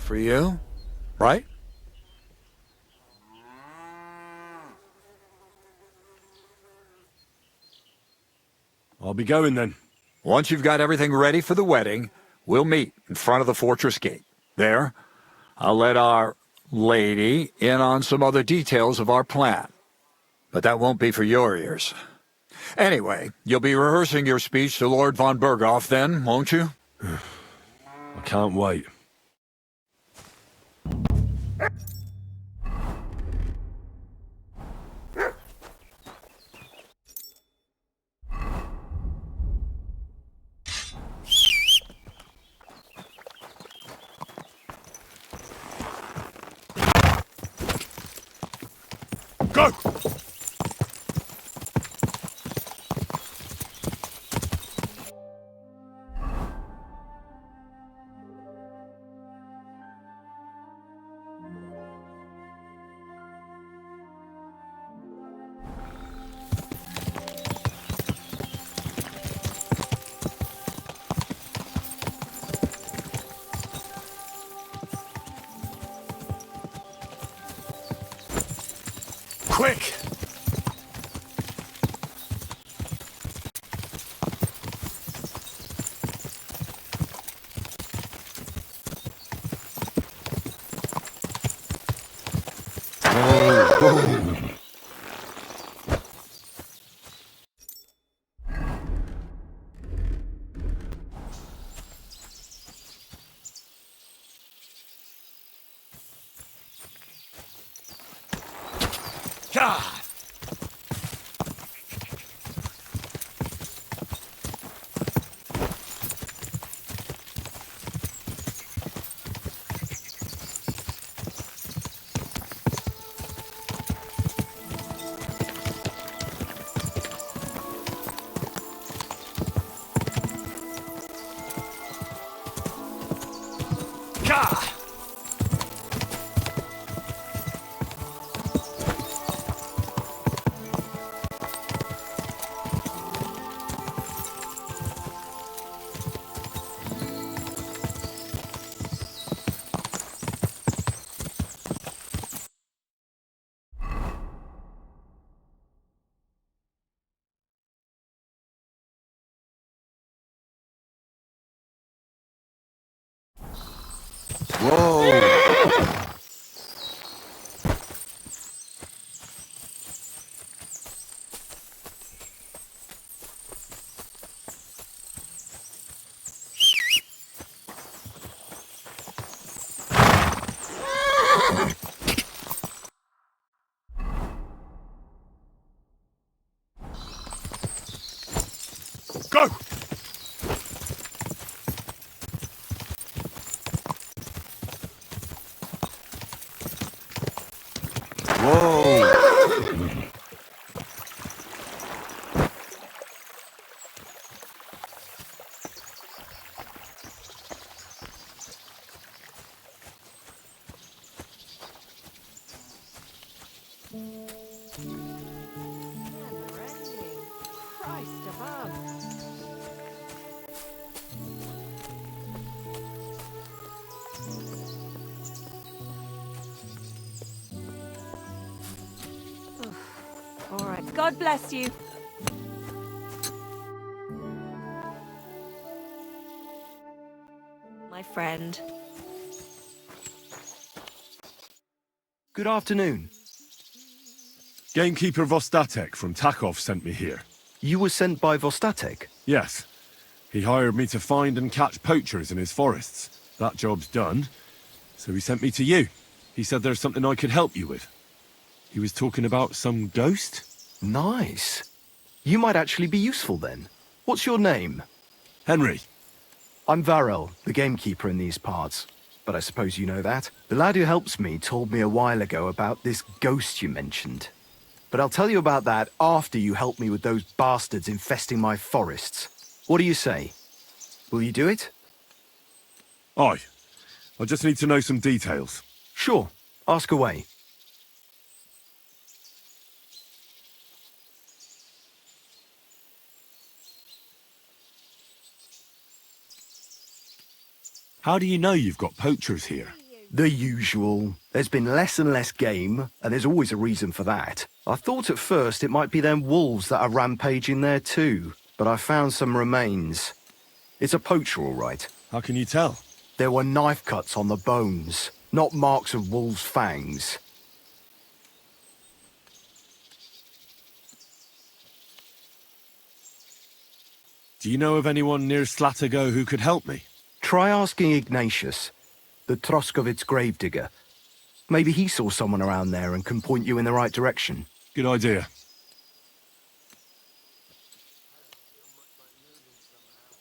for you, right? I'll be going then. Once you've got everything ready for the wedding, we'll meet in front of the fortress gate. There, I'll let our lady in on some other details of our plan. But that won't be for your ears. Anyway, you'll be rehearsing your speech to Lord von Berghoff then, won't you? I can't wait. Go! Quick! God! God! Whoa! Go! Whoa! Christ above. All right. God bless you. My friend. Good afternoon. Gamekeeper Vostatek from Takov sent me here. You were sent by Vostatek? Yes. He hired me to find and catch poachers in his forests. That job's done. So he sent me to you. He said there's something I could help you with. He was talking about some ghost? Nice. You might actually be useful then. What's your name? Henry. I'm Varel, the gamekeeper in these parts. But I suppose you know that. The lad who helps me told me a while ago about this ghost you mentioned. But I'll tell you about that after you help me with those bastards infesting my forests. What do you say? Will you do it? Aye. I just need to know some details. Sure. Ask away. How do you know you've got poachers here? The usual. There's been less and less game, and there's always a reason for that. I thought at first it might be them wolves that are rampaging there too, but I found some remains. It's a poacher, all right. How can you tell? There were knife cuts on the bones, not marks of wolves' fangs. Do you know of anyone near Slatigo who could help me? Try asking Ignatius, the Troskovitz gravedigger. Maybe he saw someone around there and can point you in the right direction. Good idea.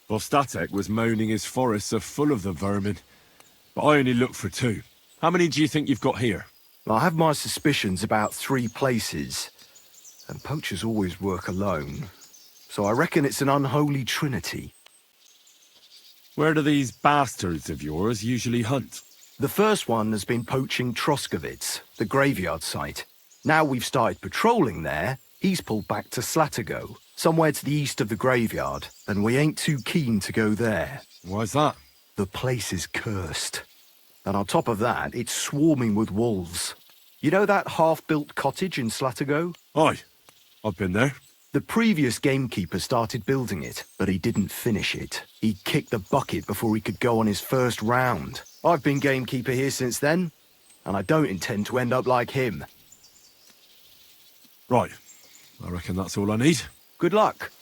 Vostatek was moaning his forests are full of the vermin, but I only looked for 2. How many do you think you've got here? I have my suspicions about 3 places, and poachers always work alone. So I reckon it's an unholy trinity. Where do these bastards of yours usually hunt? The first one has been poaching Troskovitz, the graveyard site. Now we've started patrolling there, he's pulled back to Slatigo, somewhere to the east of the graveyard, and we ain't too keen to go there. Why's that? The place is cursed. And on top of that, it's swarming with wolves. You know that half-built cottage in Slatigo? Aye, I've been there. The previous gamekeeper started building it, but he didn't finish it. He kicked the bucket before he could go on his first round. I've been gamekeeper here since then, and I don't intend to end up like him. Right, I reckon that's all I need. Good luck.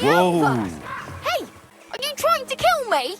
Whoa! Hey! Are you trying to kill me?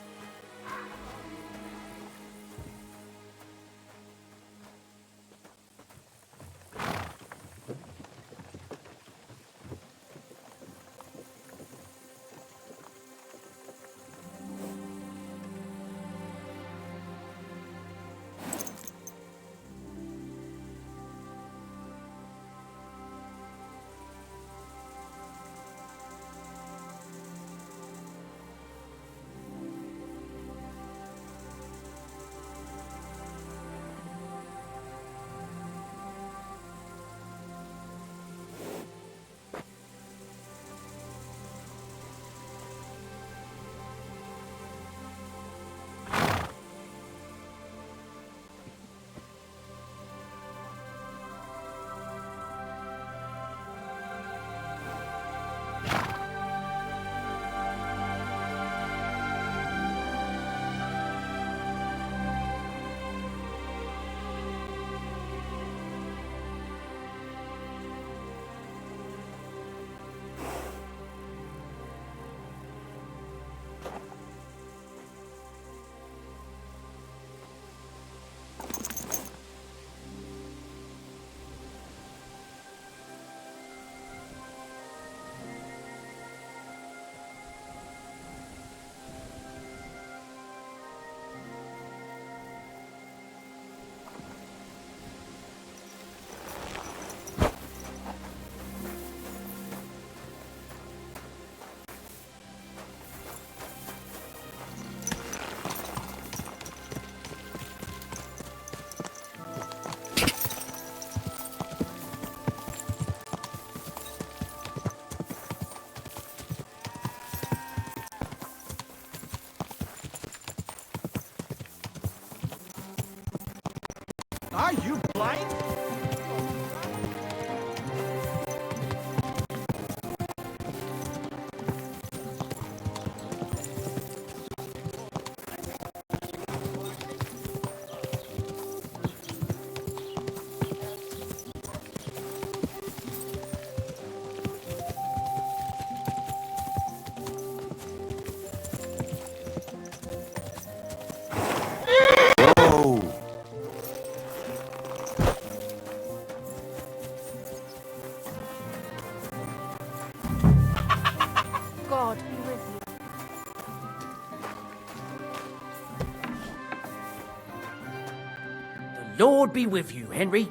Lord be with you, Henry.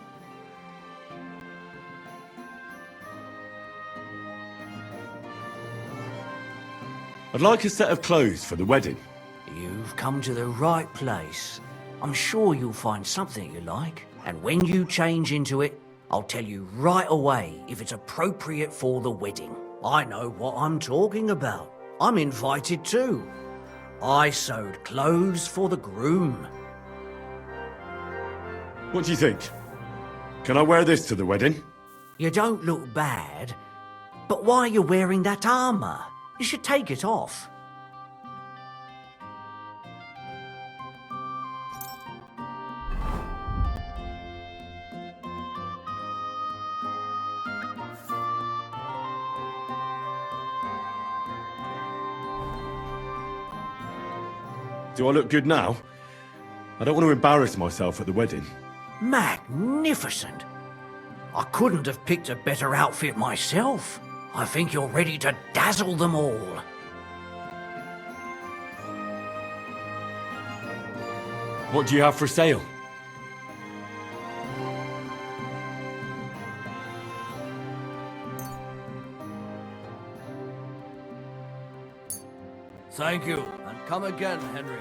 I'd like a set of clothes for the wedding. You've come to the right place. I'm sure you'll find something you like. And when you change into it, I'll tell you right away if it's appropriate for the wedding. I know what I'm talking about. I'm invited too. I sewed clothes for the groom. What do you think? Can I wear this to the wedding? You don't look bad, but why are you wearing that armour? You should take it off. Do I look good now? I don't want to embarrass myself at the wedding. Magnificent. I couldn't have picked a better outfit myself. I think you're ready to dazzle them all. What do you have for sale? Thank you, and come again, Henry.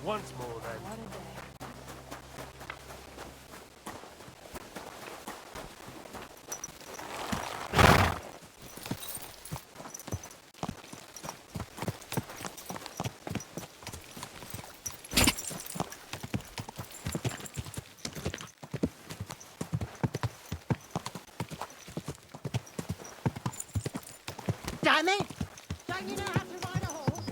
Once more, then. Damn it! Don't you know how to ride a horse?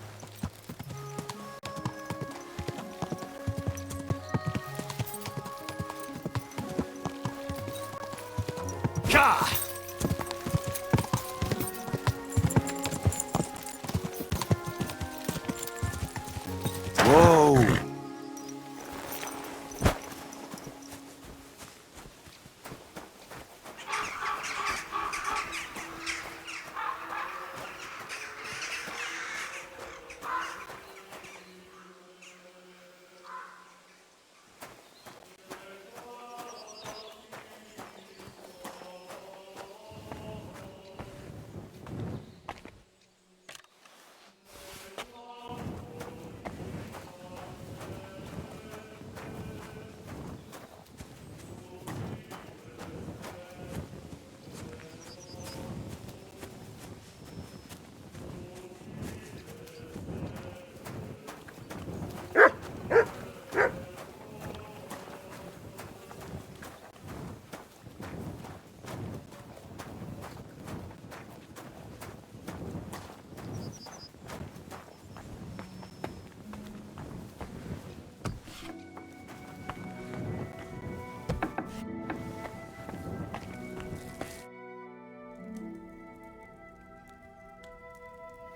Ka! Whoa!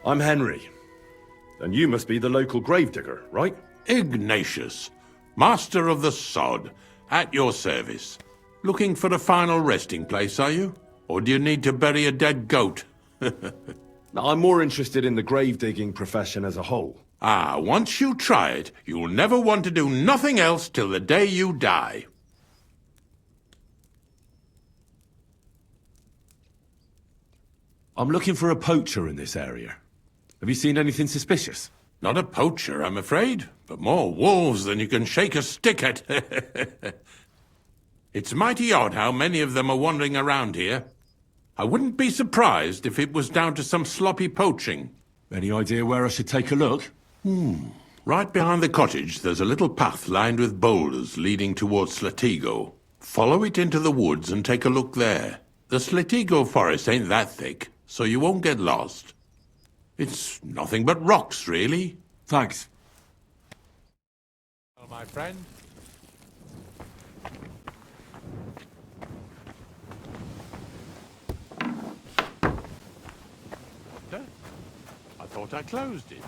I'm Henry. And you must be the local gravedigger, right? Ignatius, master of the sod, at your service. Looking for a final resting place, are you? Or do you need to bury a dead goat? Now, I'm more interested in the grave-digging profession as a whole. Ah, once you try it, you'll never want to do nothing else till the day you die. I'm looking for a poacher in this area. Have you seen anything suspicious? Not a poacher, I'm afraid, but more wolves than you can shake a stick at. It's mighty odd how many of them are wandering around here. I wouldn't be surprised if it was down to some sloppy poaching. Any idea where I should take a look? Right behind the cottage, there's a little path lined with boulders leading towards Slatigo. Follow it into the woods and take a look there. The Slatigo forest ain't that thick, so you won't get lost. It's nothing but rocks, really. Thanks. Well, my friend. thought I closed it.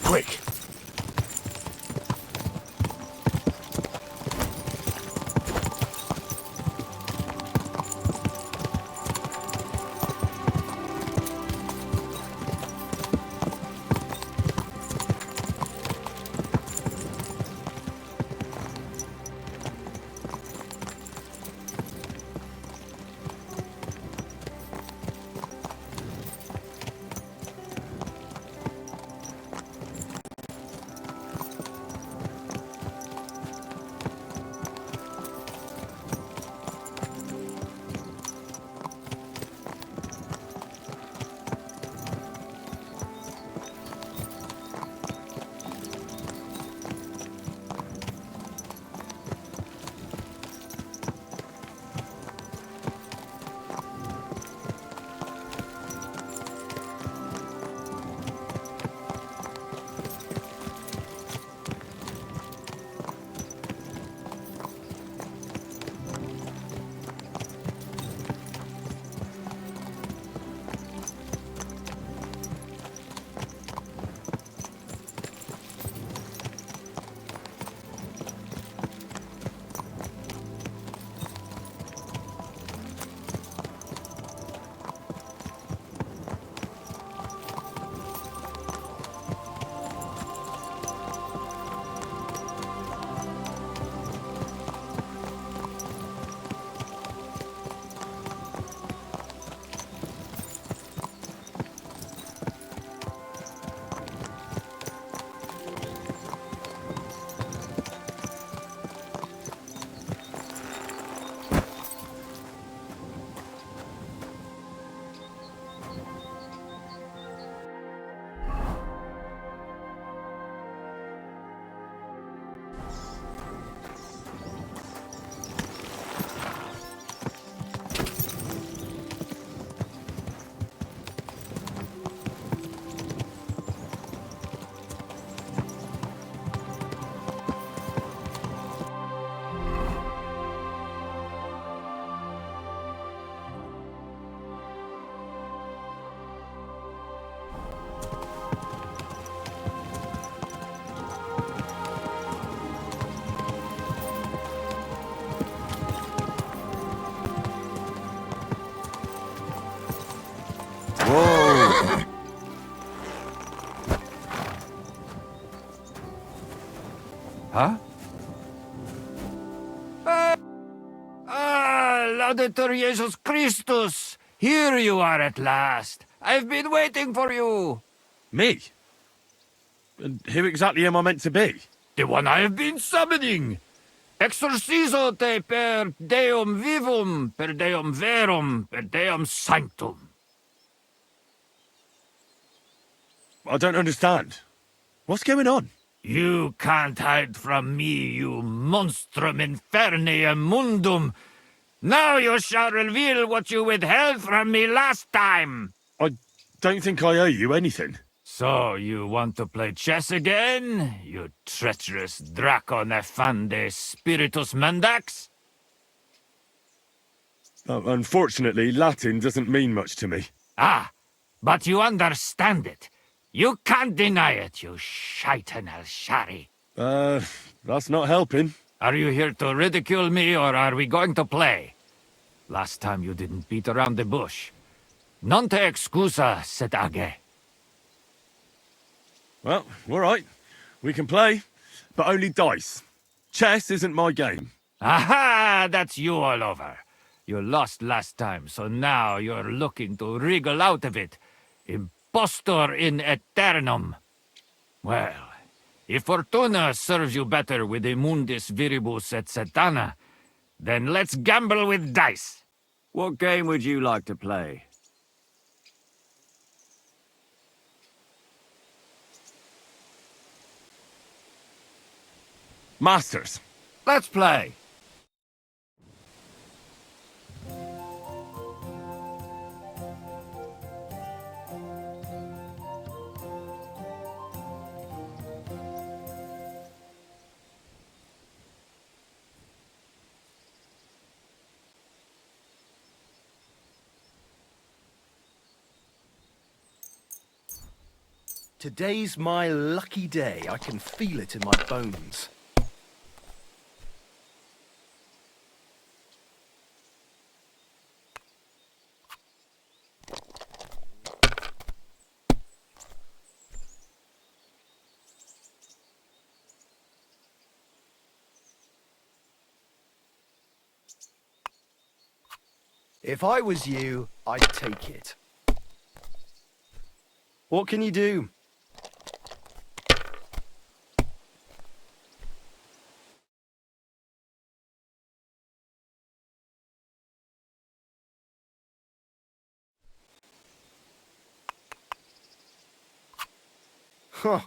Quick! Huh? Laudetur Jesus Christus! Here you are at last. I've been waiting for you. Me? And who exactly am I meant to be? The one I have been summoning. Exorcizo te per deum vivum, per deum verum, per deum sanctum. I don't understand. What's going on? You can't hide from me, you monstrum infernium mundum. Now you shall reveal what you withheld from me last time. I don't think I owe you anything. So you want to play chess again, you treacherous Draco Nefande Spiritus Mendax? Unfortunately, Latin doesn't mean much to me. Ah, but you understand it. You can't deny it, you shaitan al-Shari. That's not helping. Are you here to ridicule me, or are we going to play? Last time you didn't beat around the bush. Non te excusa, sed age. Well, all right. We can play, but only dice. Chess isn't my game. Aha! That's you all over. You lost last time, so now you're looking to wriggle out of it. Impostor in aeternum. Well, if Fortuna serves you better with the mundus viribus et satana, then let's gamble with dice. What game would you like to play? Masters. Let's play. Today's my lucky day. I can feel it in my bones. If I was you, I'd take it. What can you do? Huh.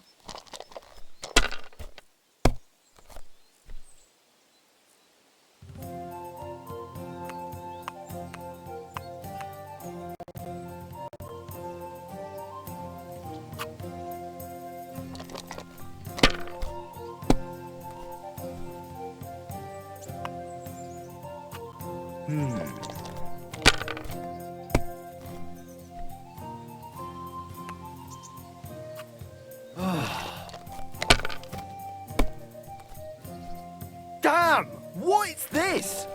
Damn! What is this?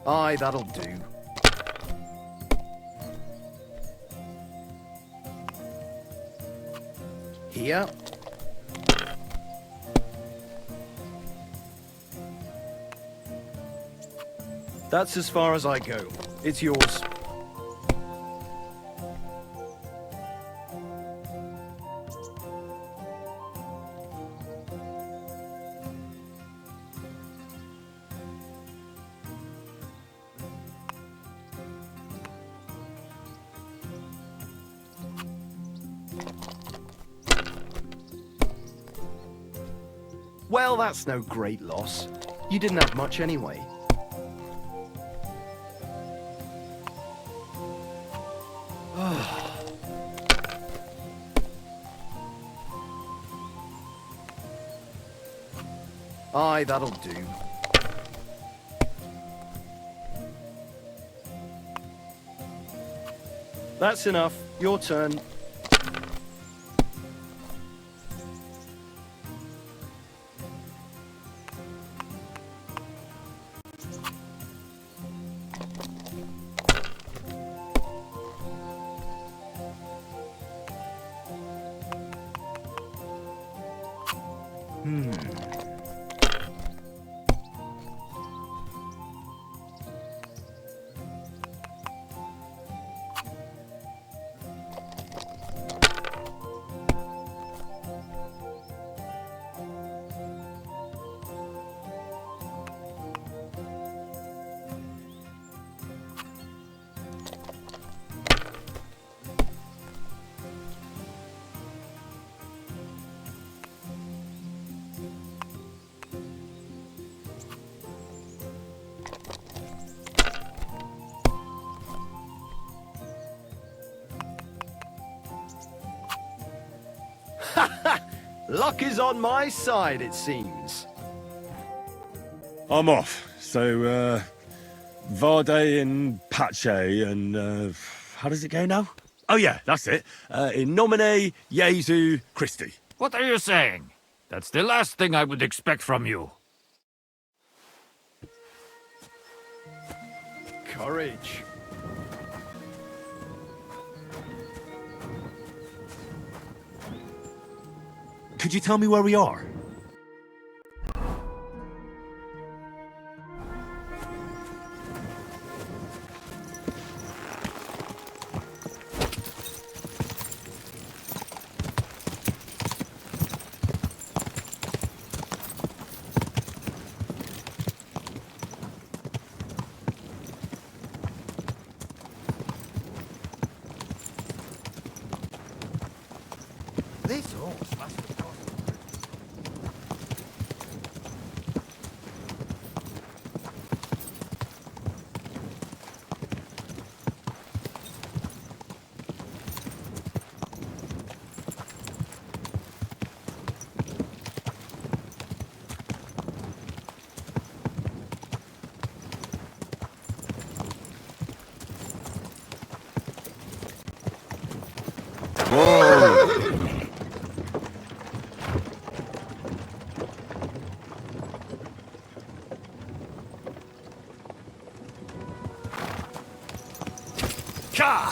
Aye, that'll do. Here. That's as far as I go. It's yours. Well, that's no great loss. You didn't have much anyway. Aye, that'll do. That's enough. Your turn. Luck is on my side, it seems. I'm off. So, Vade and Pache and, How does it go now? Oh yeah, that's it. In nomine Jesu Christi. What are you saying? That's the last thing I would expect from you. Courage. Could you tell me where we are? This horse must have cost. Ka!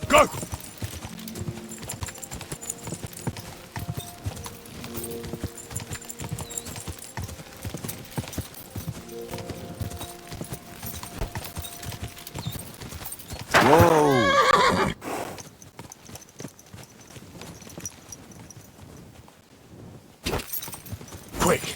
Go! Quick!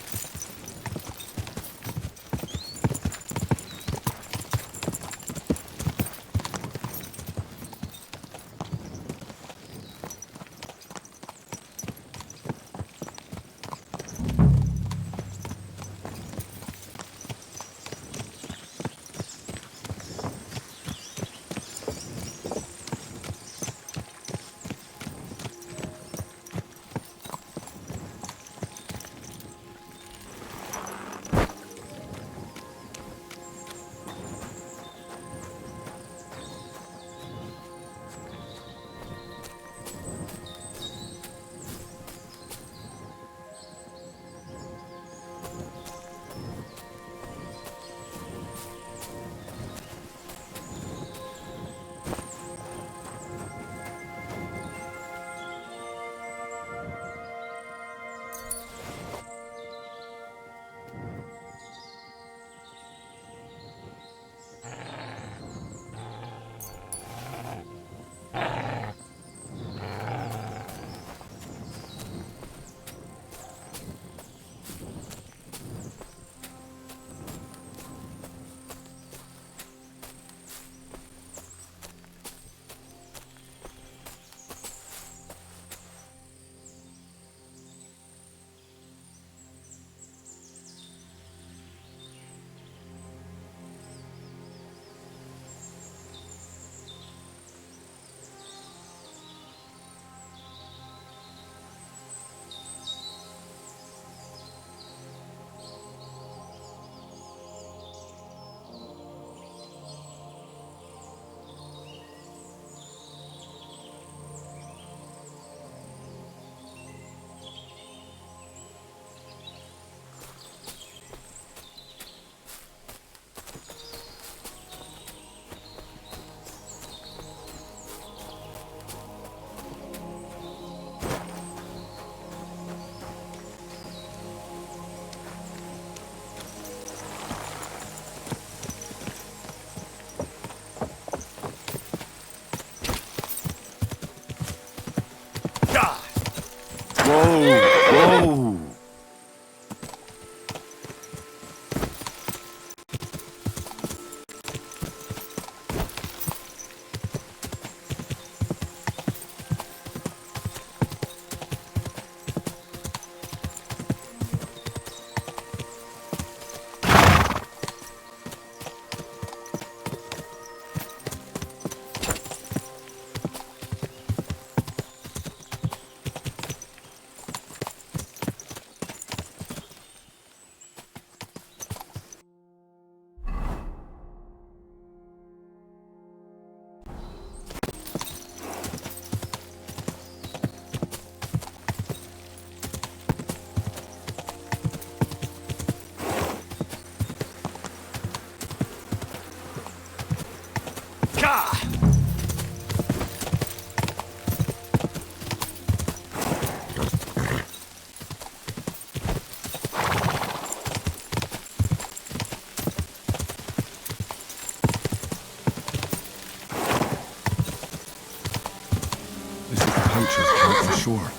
This is the poacher's camp for sure.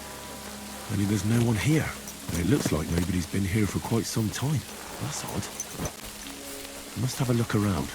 Only there's no one here. And it looks like nobody's been here for quite some time. That's odd. I must have a look around.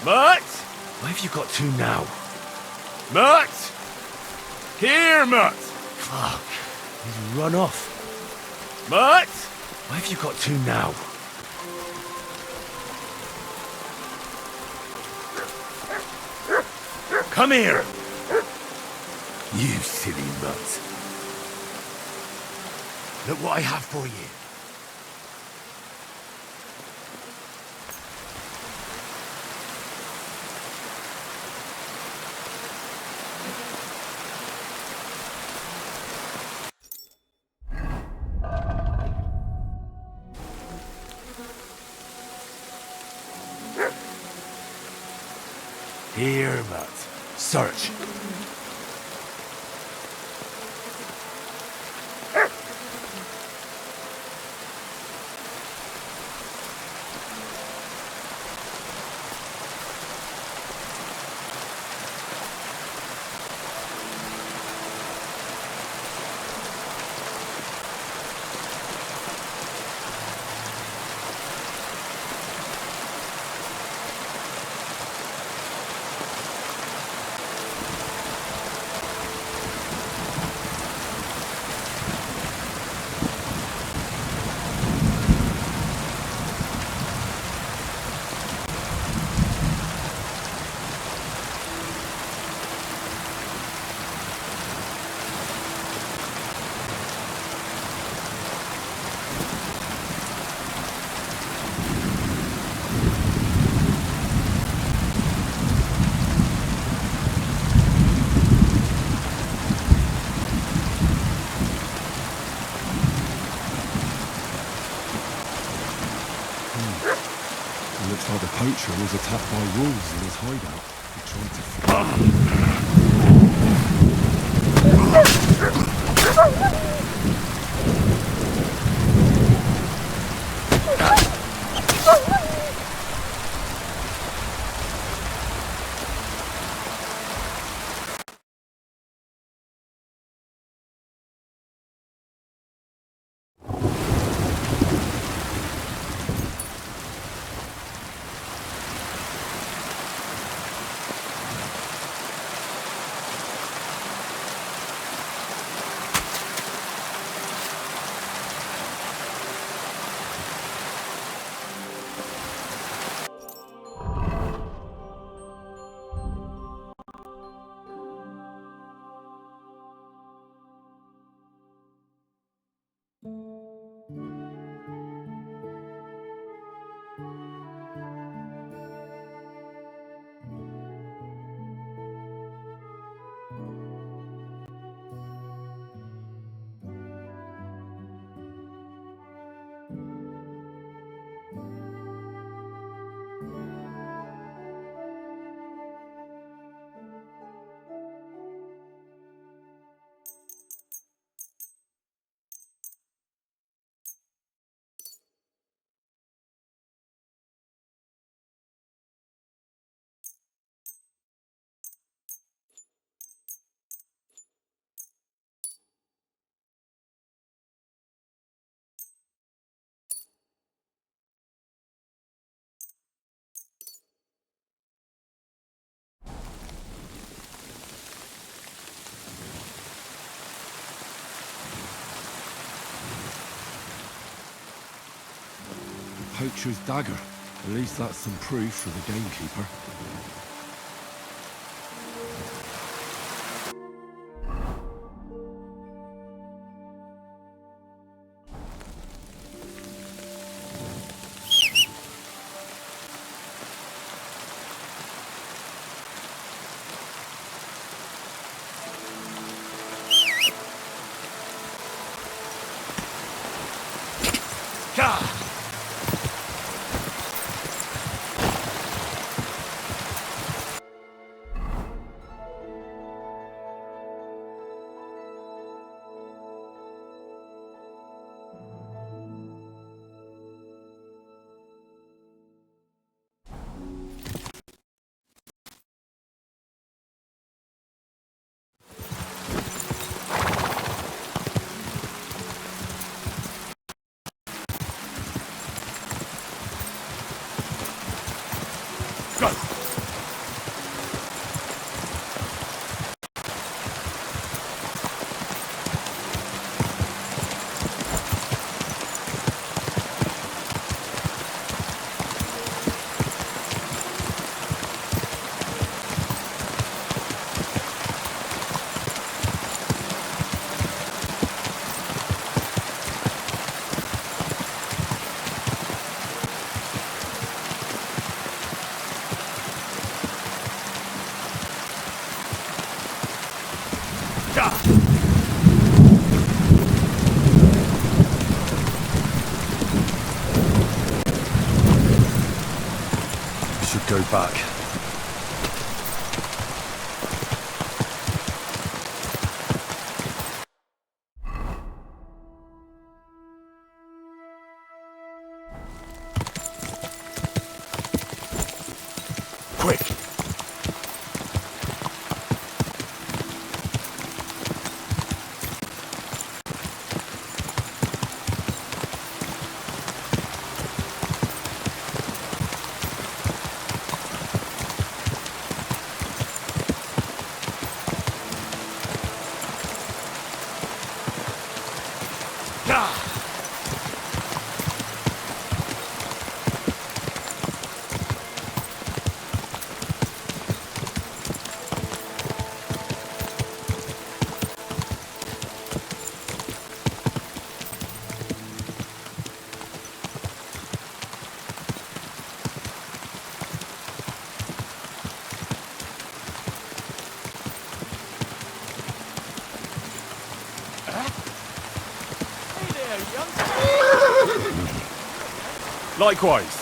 Mutt! Where have you got to now? Mutt! Here, Mutt! Fuck. He's run off. Mutt! Where have you got to now? Come here! You silly mutt. Look what I have for you. Here, Mutt. Search. Looks like the poacher was attacked by wolves in his hideout. He tried to poacher's dagger. At least that's some proof for the gamekeeper. Go back. Quick! Likewise.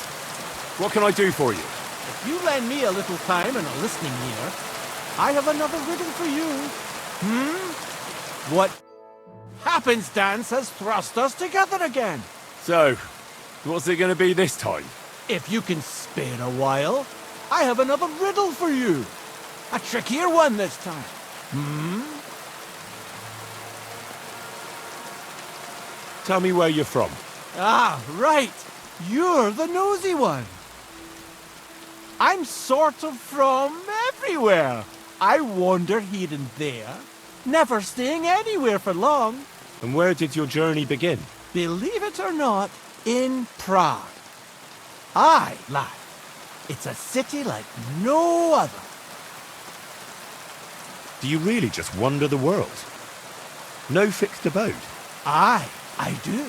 What can I do for you? If you lend me a little time and a listening ear, I have another riddle for you. What happenstance has thrust us together again? So, what's it going to be this time? If you can spare a while, I have another riddle for you. A trickier one this time. Tell me where you're from. Ah, right. You're the nosy one. I'm sort of from everywhere. I wander here and there, never staying anywhere for long. And where did your journey begin? Believe it or not, in Prague. Aye, lad. It's a city like no other. Do you really just wander the world? No fixed abode? Aye, I do.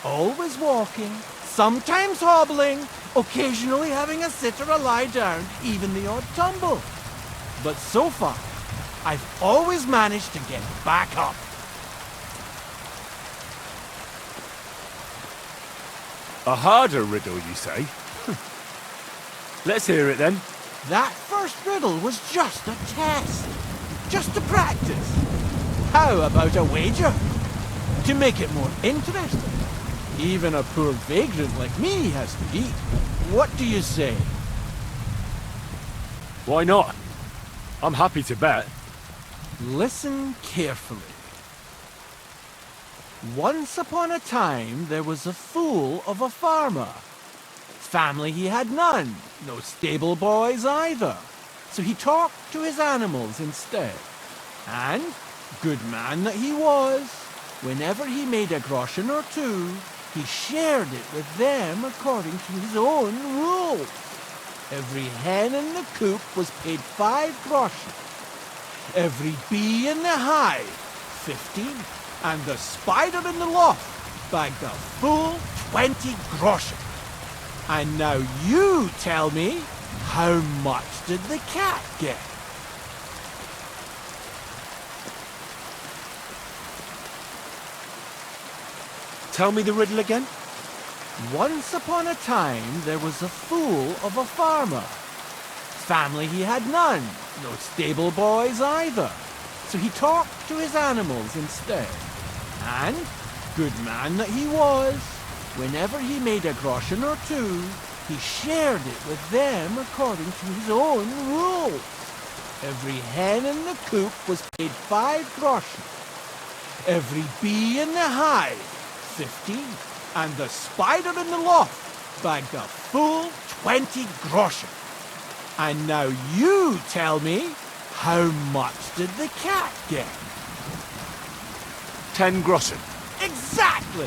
Always walking, sometimes hobbling, occasionally having a sit or a lie down, even the odd tumble. But so far, I've always managed to get back up. A harder riddle, you say? Let's hear it then. That first riddle was just a test. Just to practice. How about a wager? To make it more interesting. Even a poor vagrant like me has to eat. What do you say? Why not? I'm happy to bet. Listen carefully. Once upon a time, there was a fool of a farmer. Family he had none, no stable boys either. So he talked to his animals instead. And, good man that he was, whenever he made a groschen or two, he shared it with them according to his own rules. Every hen in the coop was paid 5 groschen. Every bee in the hive, 15. And the spider in the loft bagged a full 20 groschen. And now you tell me, how much did the cat get? Tell me the riddle again. Once upon a time, there was a fool of a farmer. Family he had none, no stable boys either. So he talked to his animals instead. And, good man that he was, whenever he made a groschen or two, he shared it with them according to his own rules. Every hen in the coop was paid 5 groschen. Every bee in the hive, 15. And the spider in the loft bagged a full 20 groschen. And now you tell me, how much did the cat get? 10 groschen. Exactly!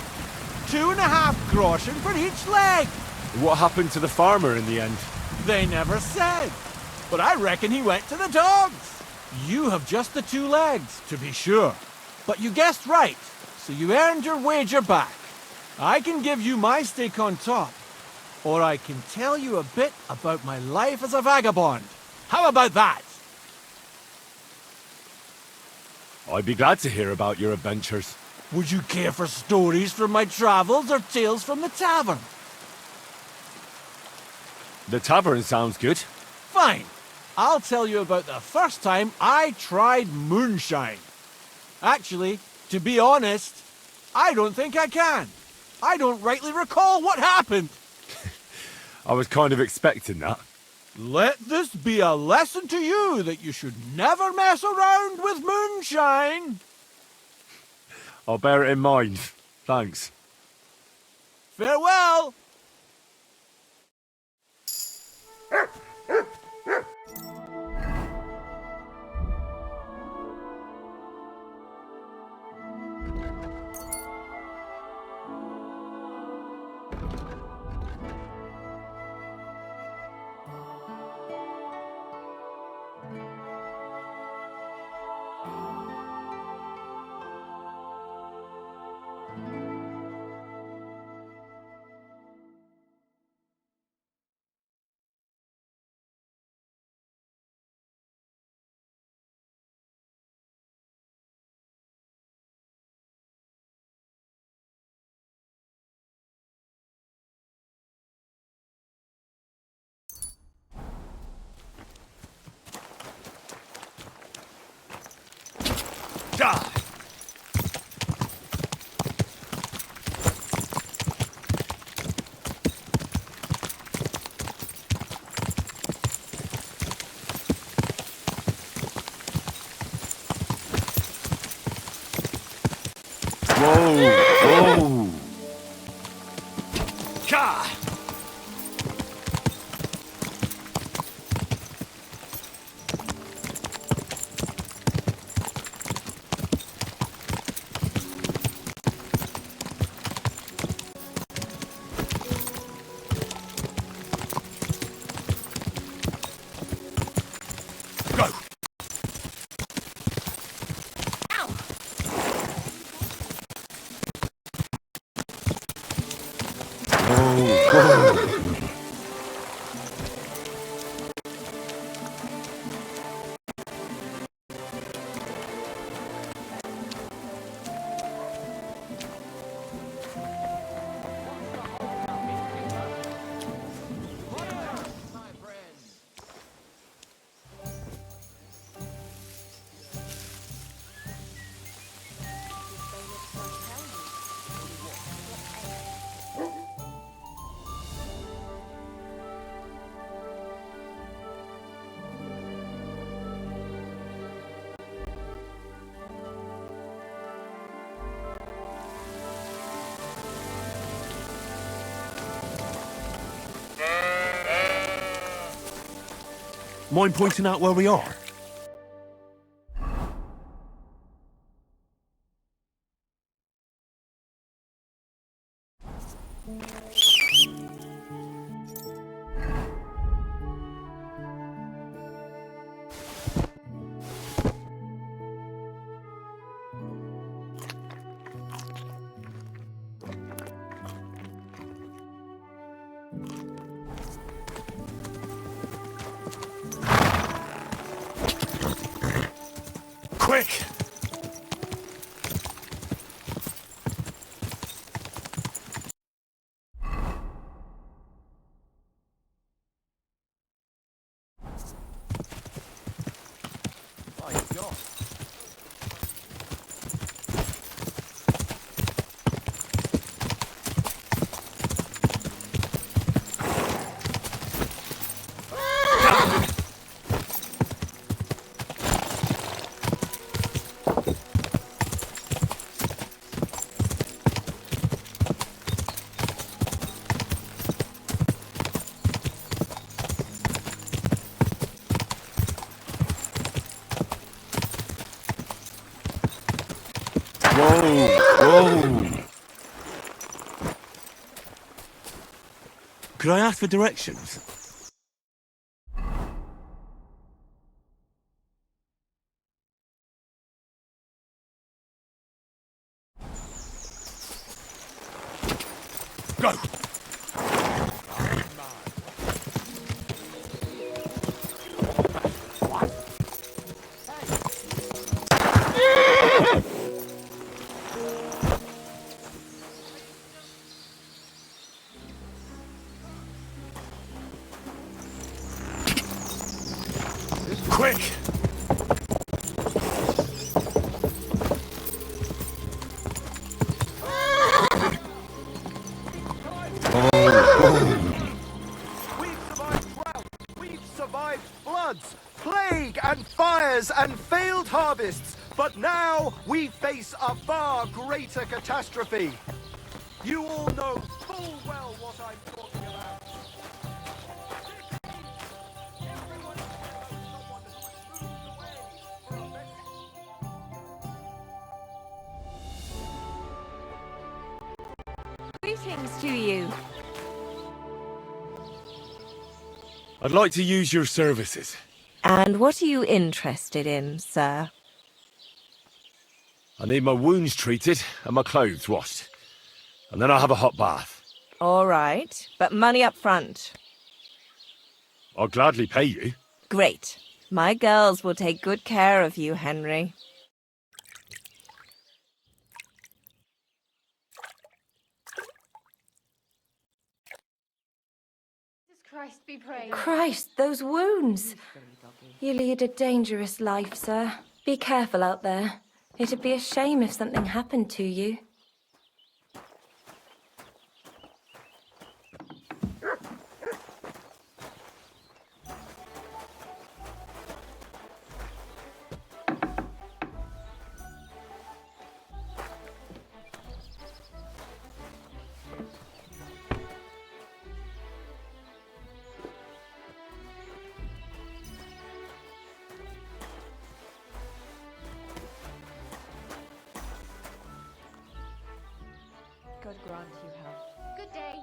2.5 groschen for each leg. What happened to the farmer in the end? They never said. But I reckon he went to the dogs. You have just the 2 legs, to be sure. But you guessed right, so you earned your wager back. I can give you my stake on top, or I can tell you a bit about my life as a vagabond. How about that? I'd be glad to hear about your adventures. Would you care for stories from my travels or tales from the tavern? The tavern sounds good. Fine. I'll tell you about the first time I tried moonshine. Actually, to be honest, I don't think I can. I don't rightly recall what happened. I was kind of expecting that. Let this be a lesson to you that you should never mess around with moonshine. I'll bear it in mind. Thanks. Farewell. Whoa! Ka! Go! Mind pointing out where we are? Quick! My God. Whoa! Could I ask for directions? Go! Quick! We've survived drought, we've survived floods, plague and fires and failed harvests, but now we face a far greater catastrophe. You all know full well what I'm talking about. Everyone knows someone who has moved away for a better... Greetings to you. I'd like to use your services. And what are you interested in, sir? I need my wounds treated and my clothes washed. And then I'll have a hot bath. All right, but money up front. I'll gladly pay you. Great. My girls will take good care of you, Henry. Christ be praised. Christ, those wounds! You lead a dangerous life, sir. Be careful out there. It'd be a shame if something happened to you. God grant you health. Good day.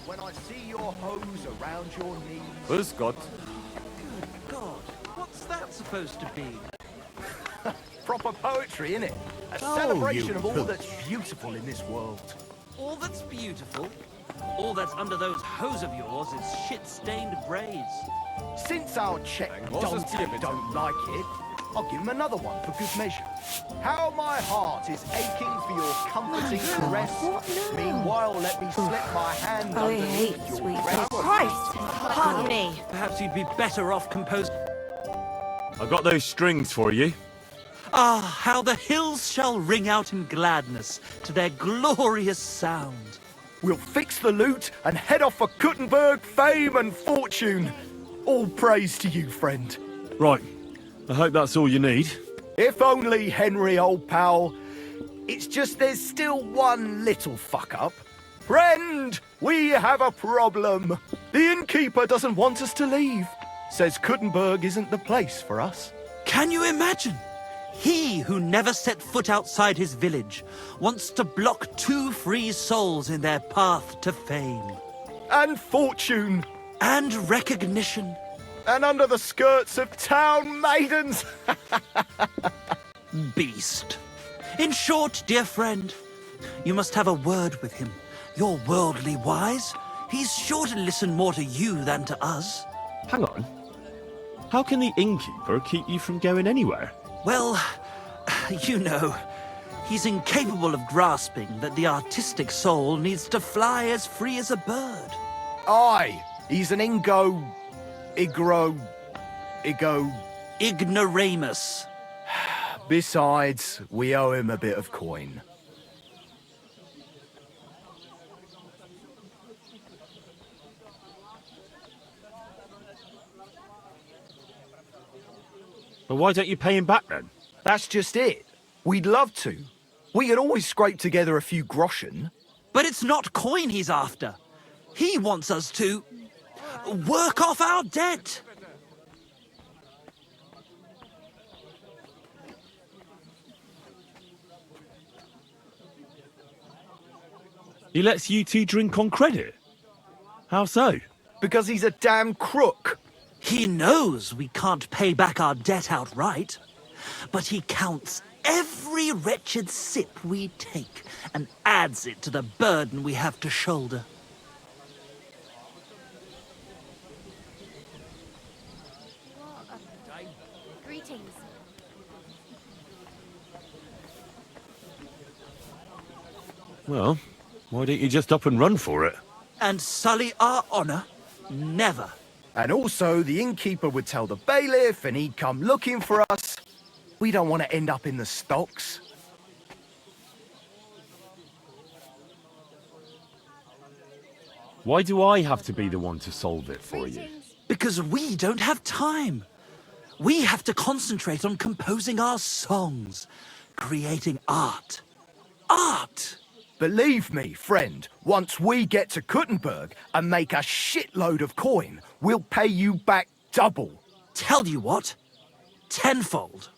When I see your hose around your knees. Who's got? Good God, what's that supposed to be? Proper poetry, innit? A celebration of all that's beautiful in this world. All that's beautiful? All that's under those hose of yours is shit-stained braids. Since our check don't like it, I'll give him another one for good measure. How my heart is aching for your comforting caress. Meanwhile, let me slip my hand I hate underneath your sweet breast. Christ! Pardon me. Perhaps you'd be better off composing... I've got those strings for you. Ah, how the hills shall ring out in gladness to their glorious sound. We'll fix the loot and head off for Kuttenberg, fame and fortune. All praise to you, friend. Right. I hope that's all you need. If only, Henry, old pal. It's just there's still one little fuck-up. Friend, we have a problem. The innkeeper doesn't want us to leave. Says Kuttenberg isn't the place for us. Can you imagine? He who never set foot outside his village wants to block 2 free souls in their path to fame. And fortune. And recognition. And under the skirts of town maidens. Beast. In short, dear friend, you must have a word with him. You're worldly wise. He's sure to listen more to you than to us. Hang on. How can the innkeeper keep you from going anywhere? Well, you know, he's incapable of grasping that the artistic soul needs to fly as free as a bird. Aye, he's an Ignoramus. Besides, we owe him a bit of coin. But why don't you pay him back then? That's just it. We'd love to. We could always scrape together a few groschen. But it's not coin he's after. He wants us to work off our debt. He lets you two drink on credit? How so? Because he's a damn crook. He knows we can't pay back our debt outright, but he counts every wretched sip we take and adds it to the burden we have to shoulder. Greetings. Well, why don't you just up and run for it? And sully our honor? Never. And also, the innkeeper would tell the bailiff and he'd come looking for us. We don't want to end up in the stocks. Why do I have to be the one to solve it for you? Because we don't have time. We have to concentrate on composing our songs, creating art. Art! Believe me, friend, once we get to Kuttenberg and make a shitload of coin, we'll pay you back double. Tell you what, tenfold.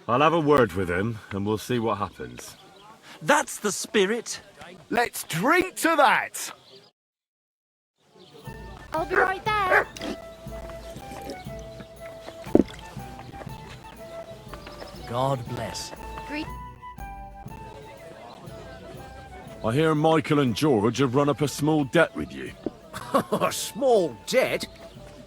I'll have a word with him, and we'll see what happens. That's the spirit. Let's drink to that! I'll be right there. God bless. I hear Michael and George have run up a small debt with you. A small debt?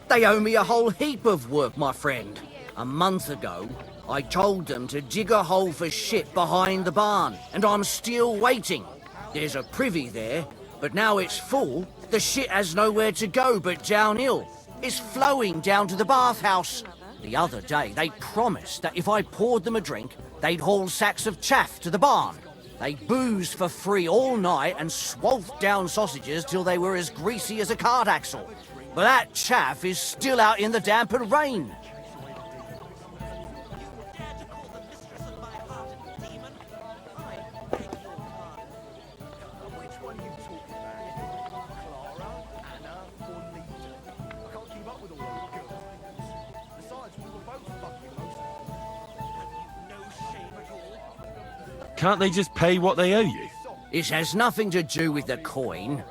They owe me a whole heap of work, my friend. A month ago, I told them to dig a hole for shit behind the barn, and I'm still waiting. There's a privy there, but now it's full. The shit has nowhere to go but downhill. It's flowing down to the bathhouse. The other day, they promised that if I poured them a drink, they'd haul sacks of chaff to the barn. They boozed for free all night and swathed down sausages till they were as greasy as a cart axle. But that chaff is still out in the damp and rain. Can't they just pay what they owe you? It has nothing to do with the coin.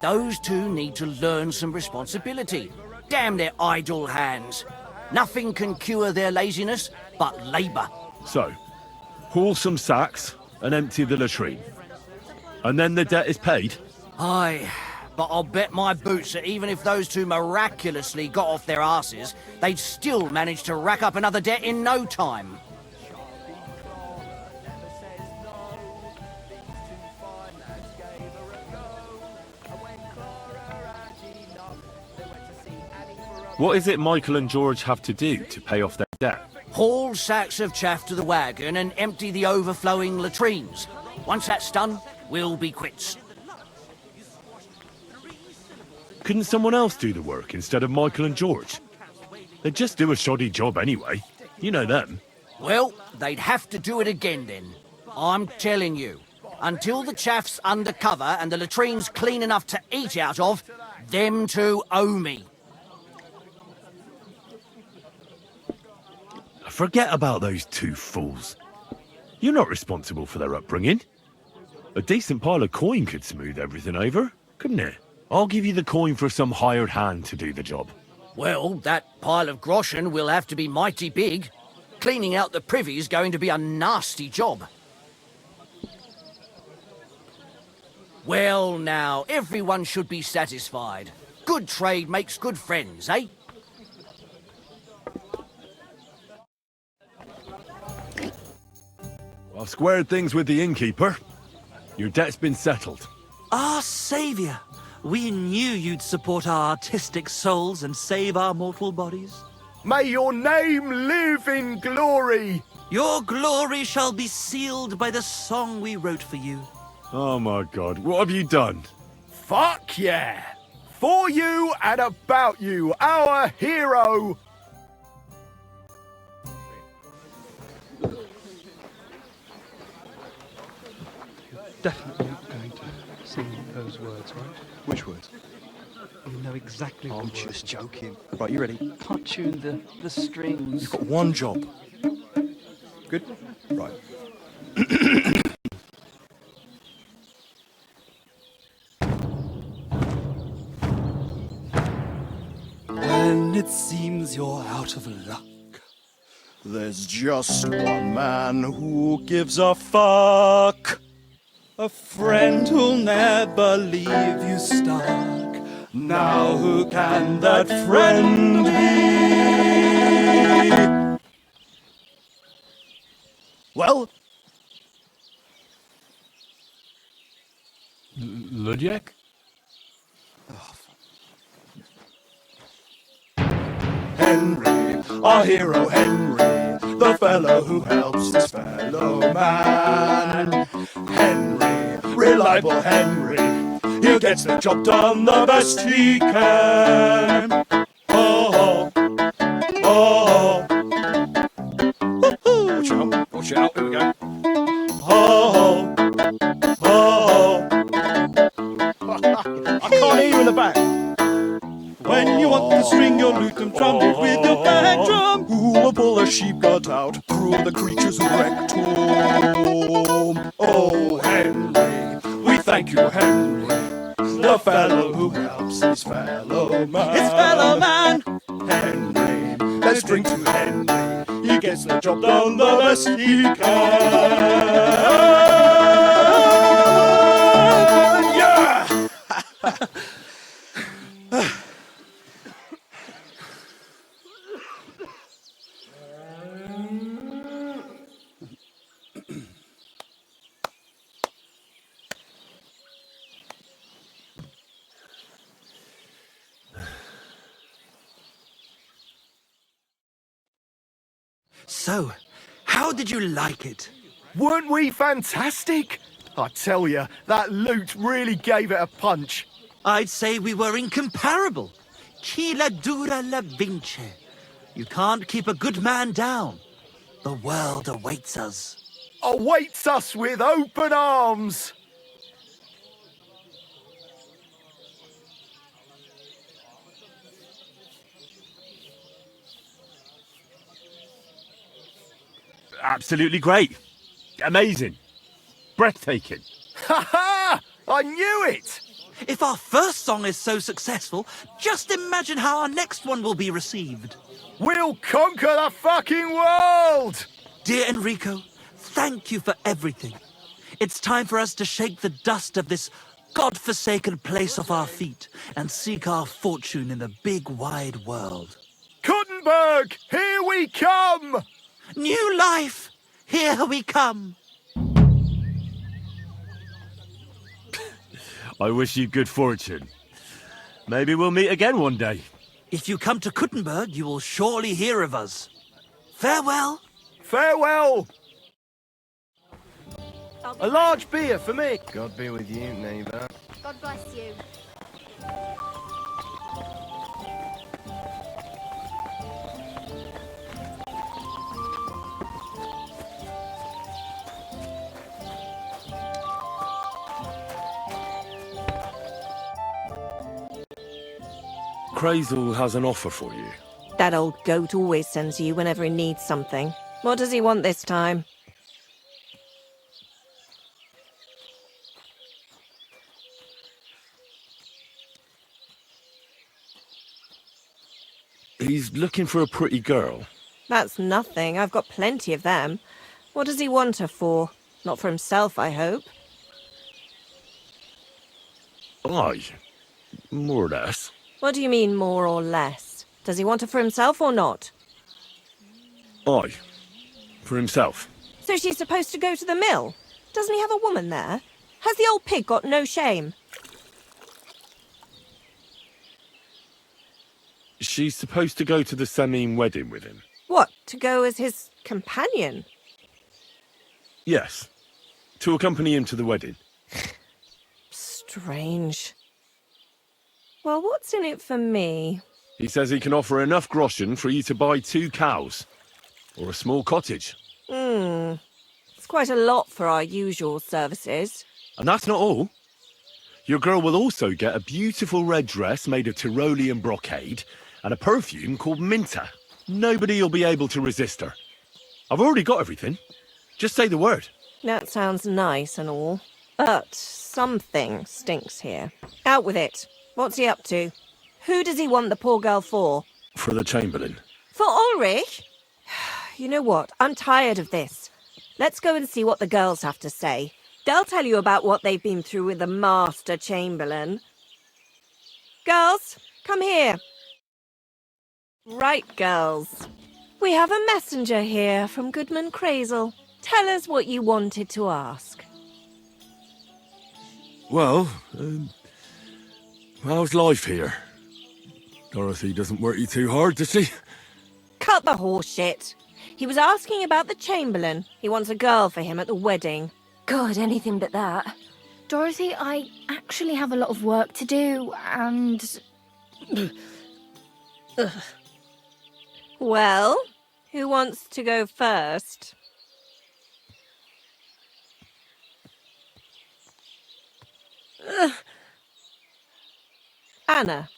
Those two need to learn some responsibility. Damn their idle hands. Nothing can cure their laziness but labour. So, haul some sacks and empty the latrine. And then the debt is paid? Aye, But I'll bet my boots that even if those two miraculously got off their asses, they'd still manage to rack up another debt in no time. What is it Michael and George have to do to pay off their debt? Haul sacks of chaff to the wagon and empty the overflowing latrines. Once that's done, we'll be quits. Couldn't someone else do the work instead of Michael and George? They'd just do a shoddy job anyway. You know them. Well, they'd have to do it again then. I'm telling you. Until the chaff's undercover and the latrine's clean enough to eat out of, them two owe me. Forget about those two fools. You're not responsible for their upbringing. A decent pile of coin could smooth everything over, couldn't it? I'll give you the coin for some hired hand to do the job. Well, that pile of groschen will have to be mighty big. Cleaning out the privy's going to be a nasty job. Well now, everyone should be satisfied. Good trade makes good friends, eh? I've squared things with the innkeeper. Your debt's been settled. Our saviour! We knew you'd support our artistic souls and save our mortal bodies. May your name live in glory! Your glory shall be sealed by the song we wrote for you. Oh my god, what have you done? Fuck yeah! For you and about you, our hero! Definitely not going to sing those words, right? Which words? You know exactly I'm what just joking. Right, you ready? Can't tune the strings. You've got one job. Good? Right. When it seems you're out of luck, there's just one man who gives a fuck. A friend who'll never leave you stuck. Now who can that friend be? Well, Ludiak? Henry, our hero Henry, the fellow who helps his fellow man. Henry, reliable Henry, he gets the job done the best he can. Oh, oh, oh. Watch out, here we go. Oh, oh, I can't hear you in the back. When you want to string your lute and trumpet with your bag drum, who will pull a sheep gut out through the creature's rectum? Oh, Henry, we thank you, Henry, the fellow who helps his fellow man. His fellow man! Henry, let's drink to Henry, he gets the job done the best he can. Yeah! So, how did you like it? Weren't we fantastic? I tell you, that loot really gave it a punch. I'd say we were incomparable. Chi la dura la vince. You can't keep a good man down. The world awaits us. Awaits us with open arms. Absolutely great. Amazing. Breathtaking. Ha ha! I knew it! If our first song is so successful, just imagine how our next one will be received. We'll conquer the fucking world! Dear Enrico, thank you for everything. It's time for us to shake the dust of this godforsaken place off our feet and seek our fortune in the big wide world. Kuttenberg, here we come! New life, here we come! I wish you good fortune. Maybe we'll meet again one day. If you come to Kuttenberg, you will surely hear of us. Farewell. Farewell! A large beer for me. God be with you, neighbour. God bless you. Crazel has an offer for you. That old goat always sends you whenever he needs something. What does he want this time? He's looking for a pretty girl. That's nothing. I've got plenty of them. What does he want her for? Not for himself, I hope. Aye, more or less. What do you mean, more or less? Does he want her for himself or not? Aye, for himself. So she's supposed to go to the mill? Doesn't he have a woman there? Has the old pig got no shame? She's supposed to go to the Samim wedding with him. What, to go as his companion? Yes, to accompany him to the wedding. Strange. Well, what's in it for me? He says he can offer enough groschen for you to buy 2 cows. Or a small cottage. It's quite a lot for our usual services. And that's not all. Your girl will also get a beautiful red dress made of Tyrolean brocade and a perfume called Minta. Nobody'll be able to resist her. I've already got everything. Just say the word. That sounds nice and all. But something stinks here. Out with it. What's he up to? Who does he want the poor girl for? For the Chamberlain. For Ulrich? You know what? I'm tired of this. Let's go and see what the girls have to say. They'll tell you about what they've been through with the Master Chamberlain. Girls, come here. Right, girls. We have a messenger here from Goodman Crazel. Tell us what you wanted to ask. Well, how's life here? Dorothy doesn't work you too hard, does she? Cut the horse shit. He was asking about the Chamberlain. He wants a girl for him at the wedding. God, anything but that. Dorothy, I actually have a lot of work to do, and... Well, who wants to go first? Anna.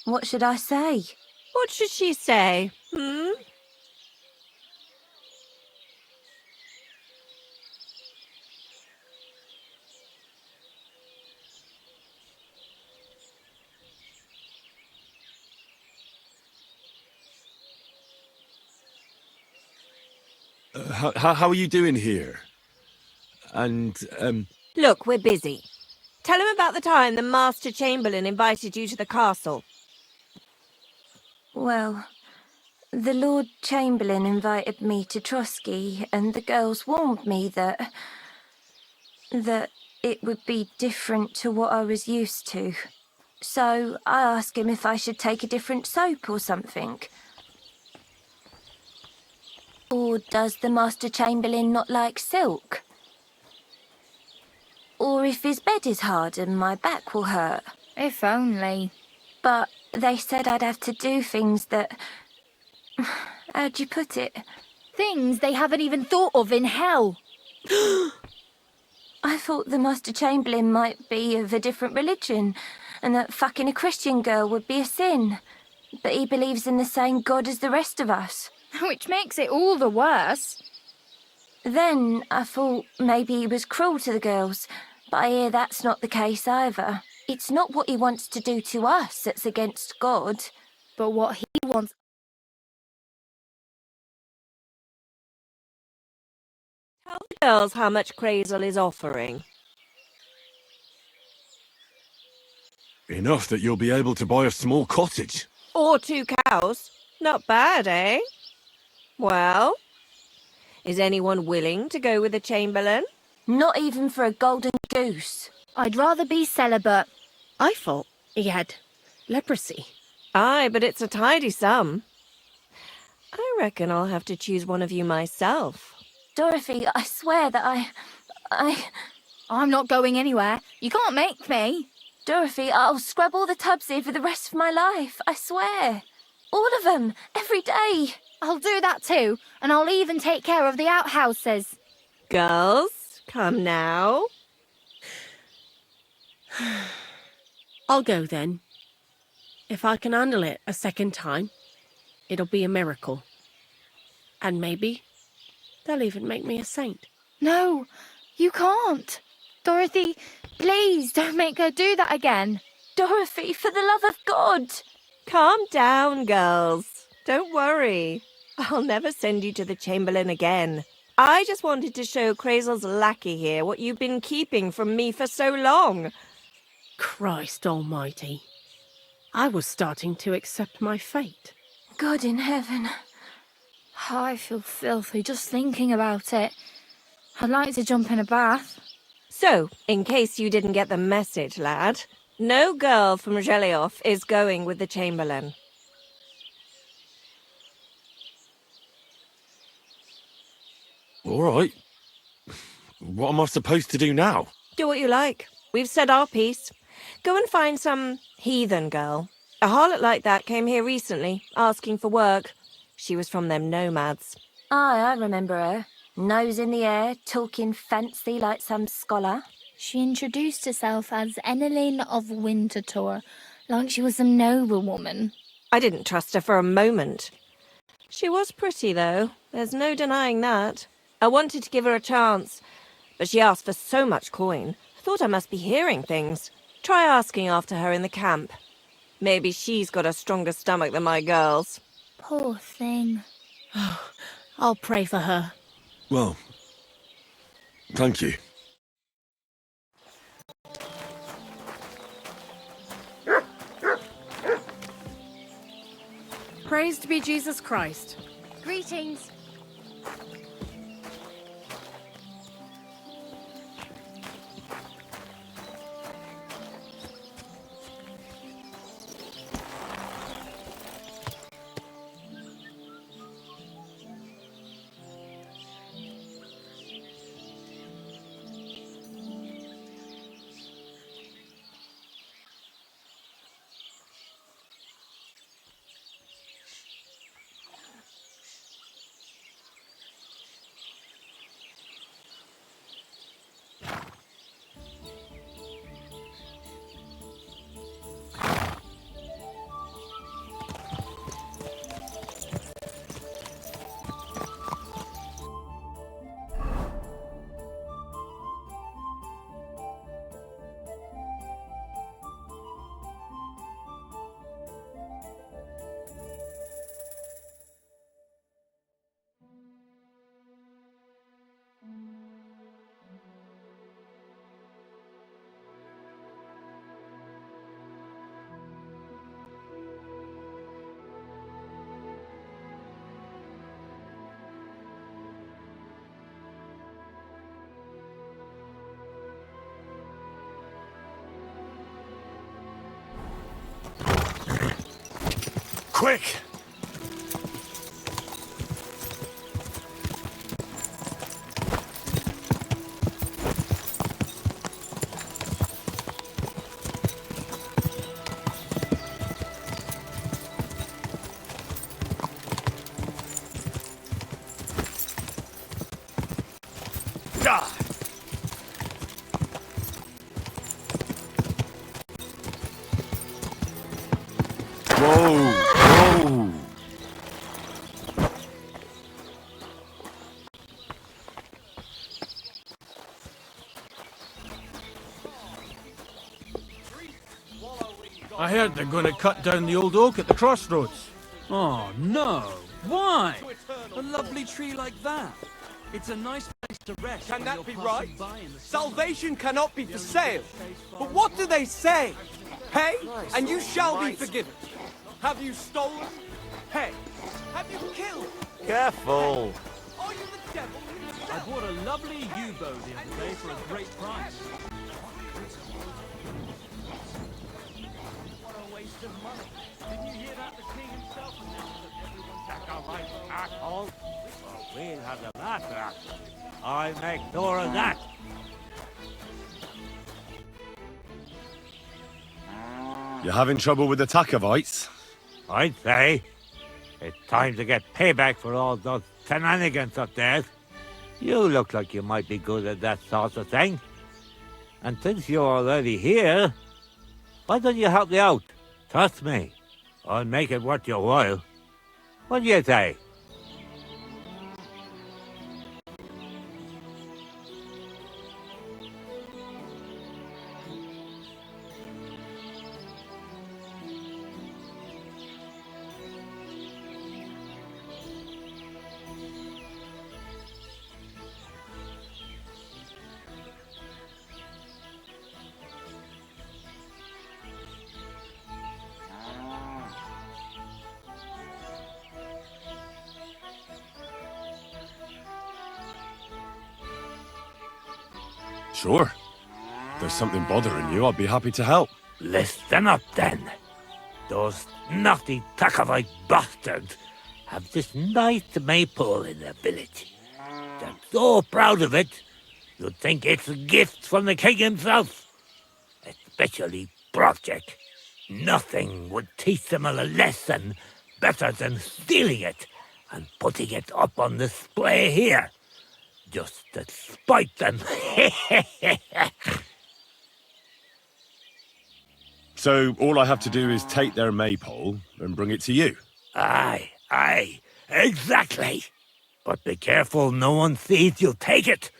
What should I say? What should she say? How are you doing here? And, Look, we're busy. Tell him about the time the Master Chamberlain invited you to the castle. Well, the Lord Chamberlain invited me to Trotsky, and the girls warned me that it would be different to what I was used to. So I asked him if I should take a different soap or something. Or does the Master Chamberlain not like silk? Or if his bed is hard and my back will hurt. If only. But they said I'd have to do things that... How'd you put it? Things they haven't even thought of in hell. I thought the Master Chamberlain might be of a different religion, and that fucking a Christian girl would be a sin. But he believes in the same God as the rest of us. Which makes it all the worse. Then I thought maybe he was cruel to the girls, but I hear that's not the case either. It's not what he wants to do to us that's against God. But what he wants... Tell the girls how much Crazel is offering. Enough that you'll be able to buy a small cottage. Or 2 cows. Not bad, eh? Well, is anyone willing to go with the Chamberlain? Not even for a golden goose. I'd rather be celibate. I thought he had leprosy. Aye, but it's a tidy sum. I reckon I'll have to choose one of you myself. Dorothy, I swear that I'm not going anywhere. You can't make me. Dorothy, I'll scrub all the tubs here for the rest of my life. I swear. All of them. Every day. I'll do that too. And I'll even take care of the outhouses. Girls, come now. I'll go then. If I can handle it a second time, it'll be a miracle. And maybe they'll even make me a saint. No, you can't. Dorothy, please don't make her do that again. Dorothy, for the love of God. Calm down, girls. Don't worry. I'll never send you to the Chamberlain again. I just wanted to show Crazel's lackey here what you've been keeping from me for so long. Christ almighty. I was starting to accept my fate. God in heaven. I feel filthy just thinking about it. I'd like to jump in a bath. So, in case you didn't get the message, lad, no girl from Zhelioff is going with the Chamberlain. All right. What am I supposed to do now? Do what you like. We've said our piece. Go and find some heathen girl. A harlot like that came here recently, asking for work. She was from them nomads. Aye, I remember her. Nose in the air, talking fancy like some scholar. She introduced herself as Enneline of Winterthur, like she was some noblewoman. I didn't trust her for a moment. She was pretty, though. There's no denying that. I wanted to give her a chance, but she asked for so much coin. I thought I must be hearing things. Try asking after her in the camp. Maybe she's got a stronger stomach than my girls. Poor thing. I'll pray for her. Well, thank you. Praised be Jesus Christ. Greetings. Quick! Whoa! I heard they're going to cut down the old oak at the crossroads. Oh, no. Why? A lovely tree like that. It's a nice place to rest. Can when that you're be passing right? by in the Salvation cannot be for sale. But what do they say? Pay, and you shall be forgiven. Have you stolen? Pay. Have you killed? Careful. Are you the devil himself? I bought a lovely U-boat the other day for a great price. What a waste of money. Didn't you hear that? The king himself announced that everyone back on my asshole. Well, we'll have the matter. I'll make sure of that. You're having trouble with the Takovites? I'd say it's time to get payback for all those shenanigans up there. You look like you might be good at that sort of thing. And since you're already here, why don't you help me out? Trust me, I'll make it worth your while. What do you say? Sure. If there's something bothering you, I'd be happy to help. Listen up, then. Those naughty Takovite bastards have this nice maypole in their village. They're so proud of it, you'd think it's a gift from the king himself. Especially Project. Nothing would teach them a lesson better than stealing it and putting it up on display here. Just to spite them. So all I have to do is take their maypole and bring it to you? Aye, exactly. But be careful no one sees you take it.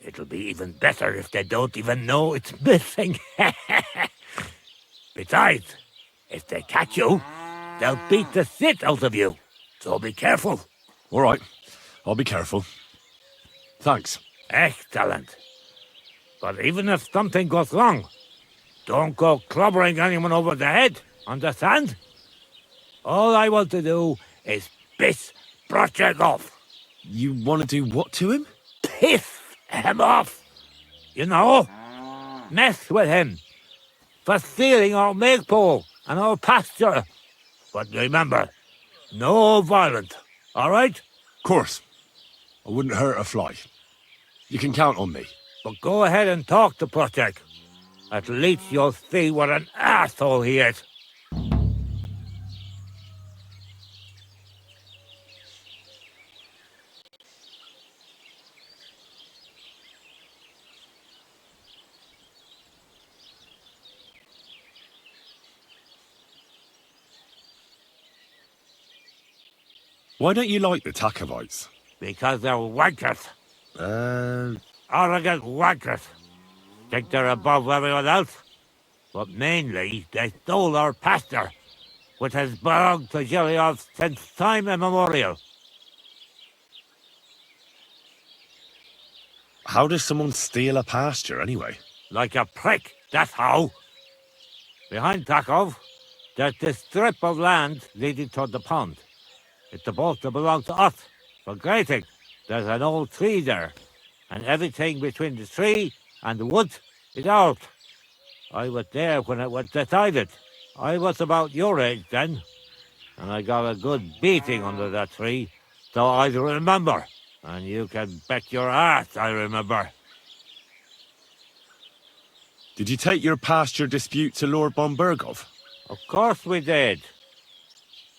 It'll be even better if they don't even know it's missing. Besides, if they catch you, they'll beat the shit out of you. So be careful. All right, I'll be careful. Thanks. Excellent. But even if something goes wrong, don't go clobbering anyone over the head, understand? All I want to do is piss Project off. You want to do what to him? Piss him off! You know? Mess with him. For stealing our maypole and our pasture. But remember, no violence, all right? Of course. I wouldn't hurt a fly. You can count on me. But go ahead and talk to Project. At least you'll see what an asshole he is. Why don't you like the Takovites? Because they're wankers. Arrogant wankers. Think they're above everyone else? But mainly, they stole our pasture, which has belonged to Giliov since time immemorial. How does someone steal a pasture, anyway? Like a prick, that's how. Behind Takov, there's this strip of land leading toward the pond. It's supposed to belong to us, for grazing. There's an old tree there, and everything between the tree and the woods is ours. I was there when it was decided. I was about your age then, and I got a good beating under that tree, so I remember. And you can bet your ass I remember. Did you take your pasture dispute to Lord Bombergov? Of course we did.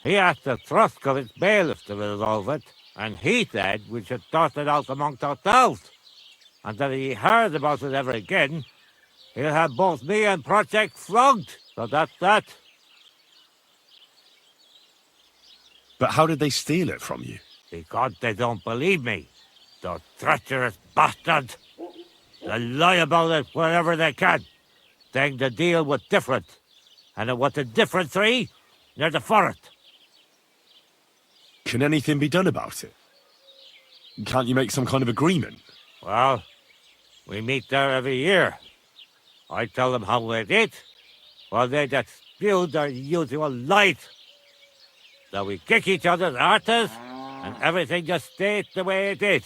He asked the Trusk of its bailiffs to resolve it, and he said we should sort it out amongst ourselves. And that if he heard about it ever again, he'll have both me and Project flogged. So that's that. But how did they steal it from you? Because they don't believe me. Those treacherous bastards. They lie about it wherever they can, saying the deal was different. And it was a different tree near the forest. Can anything be done about it? Can't you make some kind of agreement? Well, we meet there every year. I tell them how it is, Well, they just spewed their usual light. So we kick each other's arses, and everything just stayed the way it did.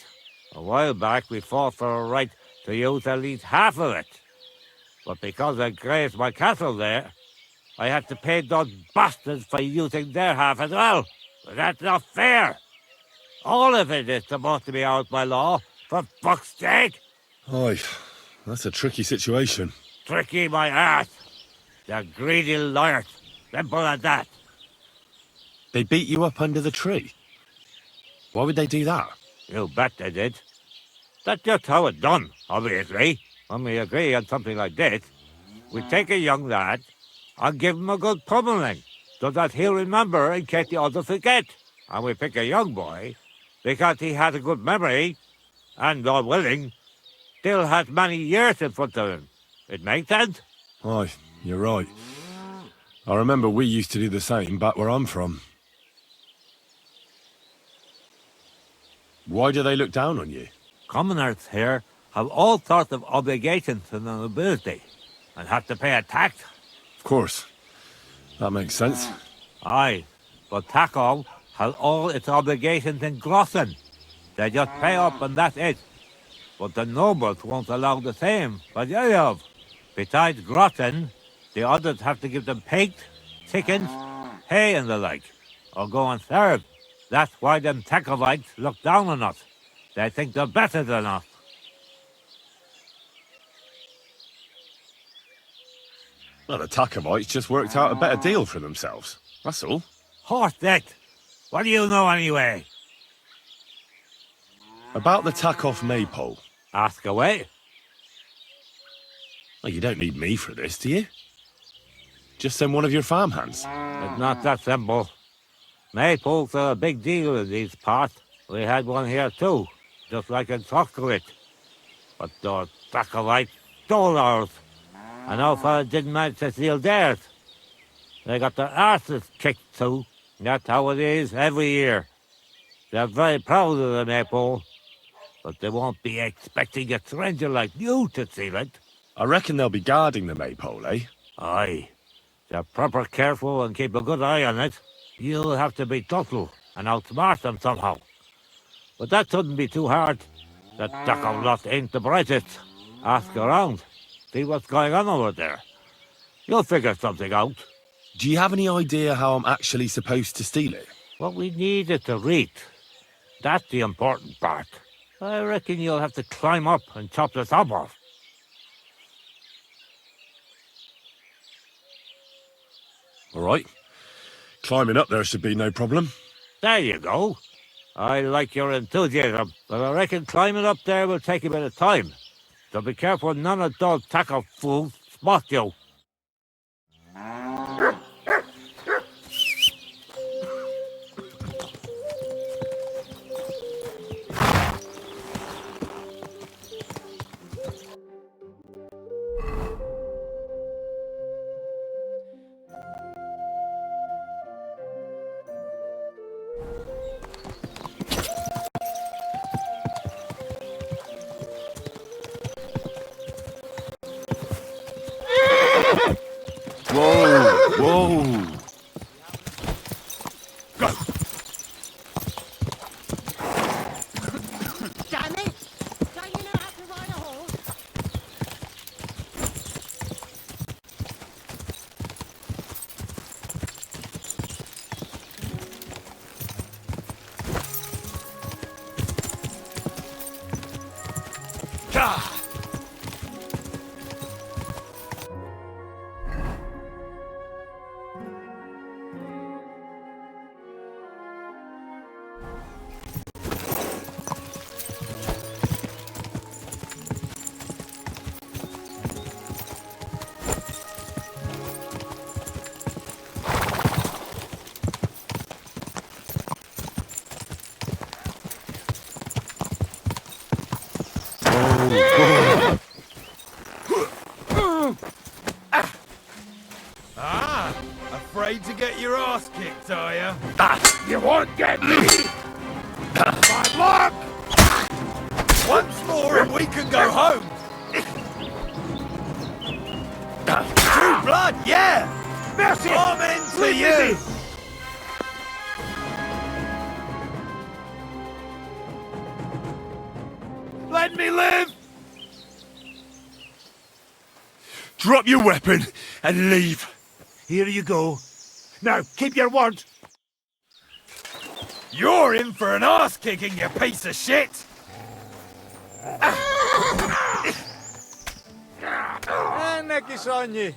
A while back, we fought for a right to use at least half of it. But because I grazed my cattle there, I had to pay those bastards for using their half as well. But that's not fair. All of it is supposed to be ours by law, for fuck's sake. Aye, that's a tricky situation. Tricky my ass. They're greedy liars. Simple as that. They beat you up under the tree? Why would they do that? You bet they did. That's just how it's done, obviously. When we agree on something like this, we take a young lad and give him a good pummeling, so that he'll remember in case the others forget. And we pick a young boy because he has a good memory and, God willing, still has many years in front of him. It makes sense? Aye, you're right. I remember we used to do the same back where I'm from. Why do they look down on you? Commoners here have all sorts of obligations to the nobility and have to pay a tax. Of course. That makes sense. Aye, but Taco has all its obligations in Grossen. They just pay up and that's it. But the nobles won't allow the same for the other. Besides Grossen, the others have to give them pigs, chickens, hay and the like, or go and serve. That's why them Takovites look down on us. They think they're better than us. Well, the Takovites just worked out a better deal for themselves. That's all. Horse dick! What do you know anyway? About the Takoff maypole. Ask away. Well, you don't need me for this, do you? Just send one of your farmhands. It's not that simple. Maypoles are a big deal in these parts. We had one here too, just like in Soskowit. But those Takovites stole ours. And our fellas didn't manage to steal theirs. They got their arses kicked too. That's how it is every year. They're very proud of the maypole, but they won't be expecting a stranger like you to steal it. I reckon they'll be guarding the maypole, eh? Aye. They're proper careful and keep a good eye on it. You'll have to be subtle and outsmart them somehow. But that shouldn't be too hard. That Takov lot ain't the brightest. Ask around. See what's going on over there. You'll figure something out. Do you have any idea how I'm actually supposed to steal it? What we need is to read. That's the important part. I reckon you'll have to climb up and chop the top off. All right. Climbing up there should be no problem. There you go. I like your enthusiasm, but I reckon climbing up there will take a bit of time. So be careful none of those tackle fools spot you. Whoa! Whoa! Go! Damn it! Don't you know how to ride a horse? Afraid to get your ass kicked, are you? You won't get me! Bad luck! Once more and we can go home! Too blood, yeah! Mercy! Amen to Leave you! me. Let me live! Drop your weapon and leave. Here you go. Now, keep your word. You're in for an ass kicking, you piece of shit! Neki sogni.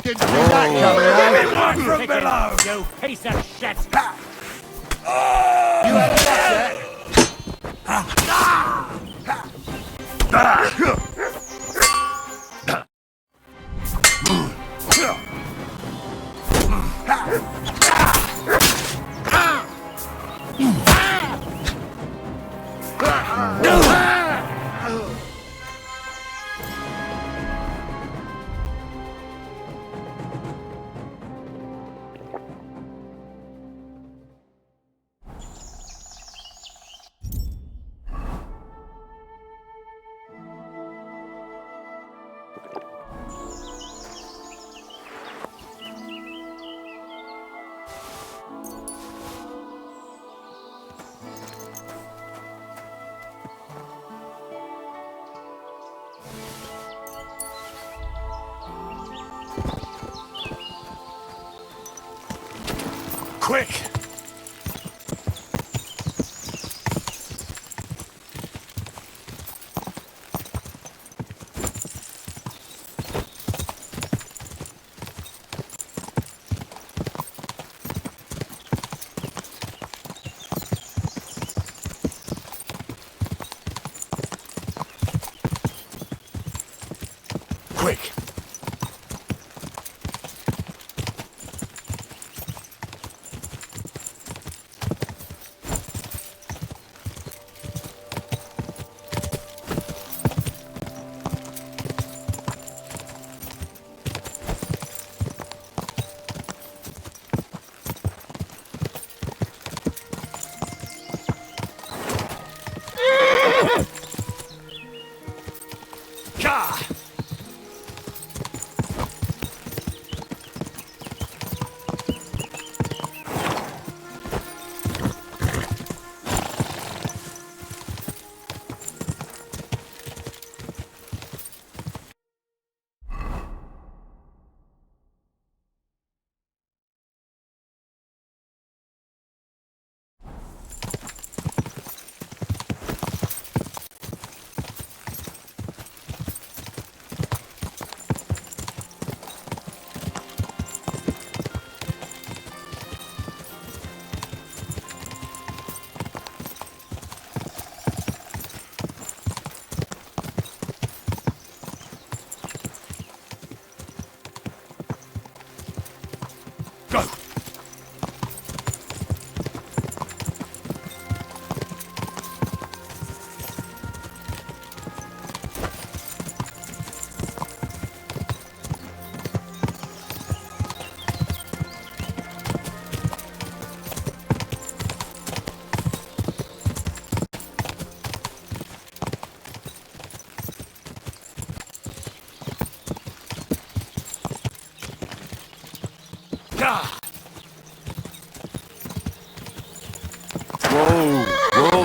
Didn't see that coming, eh? Give me one from below! You piece of shit. You had that yet? Quick! Quick!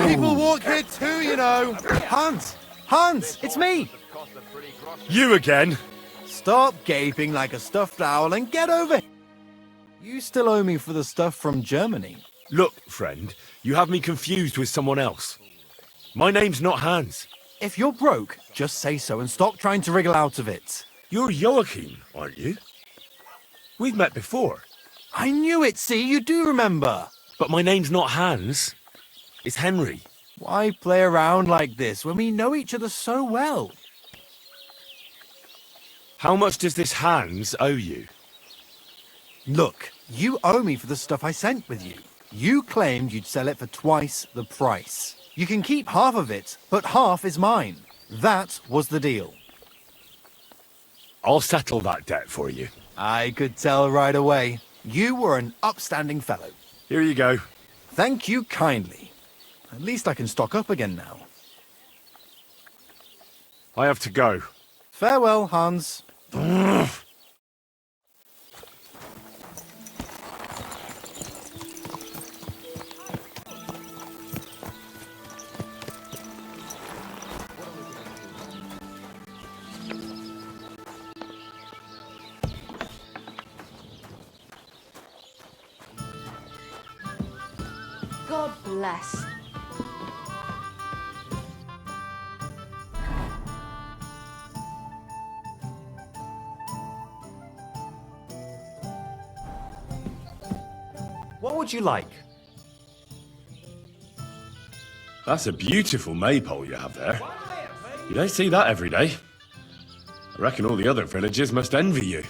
People walk here too, you know. Hans! Hans! It's me! You again? Stop gaping like a stuffed owl and get over here. You still owe me for the stuff from Germany. Look, friend, you have me confused with someone else. My name's not Hans. If you're broke, just say so and stop trying to wriggle out of it. You're Joachim, aren't you? We've met before. I knew it, see? You do remember. But my name's not Hans. It's Henry. Why play around like this when we know each other so well? How much does this Hans owe you? Look, you owe me for the stuff I sent with you. You claimed you'd sell it for twice the price. You can keep half of it, but half is mine. That was the deal. I'll settle that debt for you. I could tell right away. You were an upstanding fellow. Here you go. Thank you kindly. At least I can stock up again now. I have to go. Farewell, Hans. God bless. What would you like? That's a beautiful maypole you have there. You don't see that every day. I reckon all the other villagers must envy you.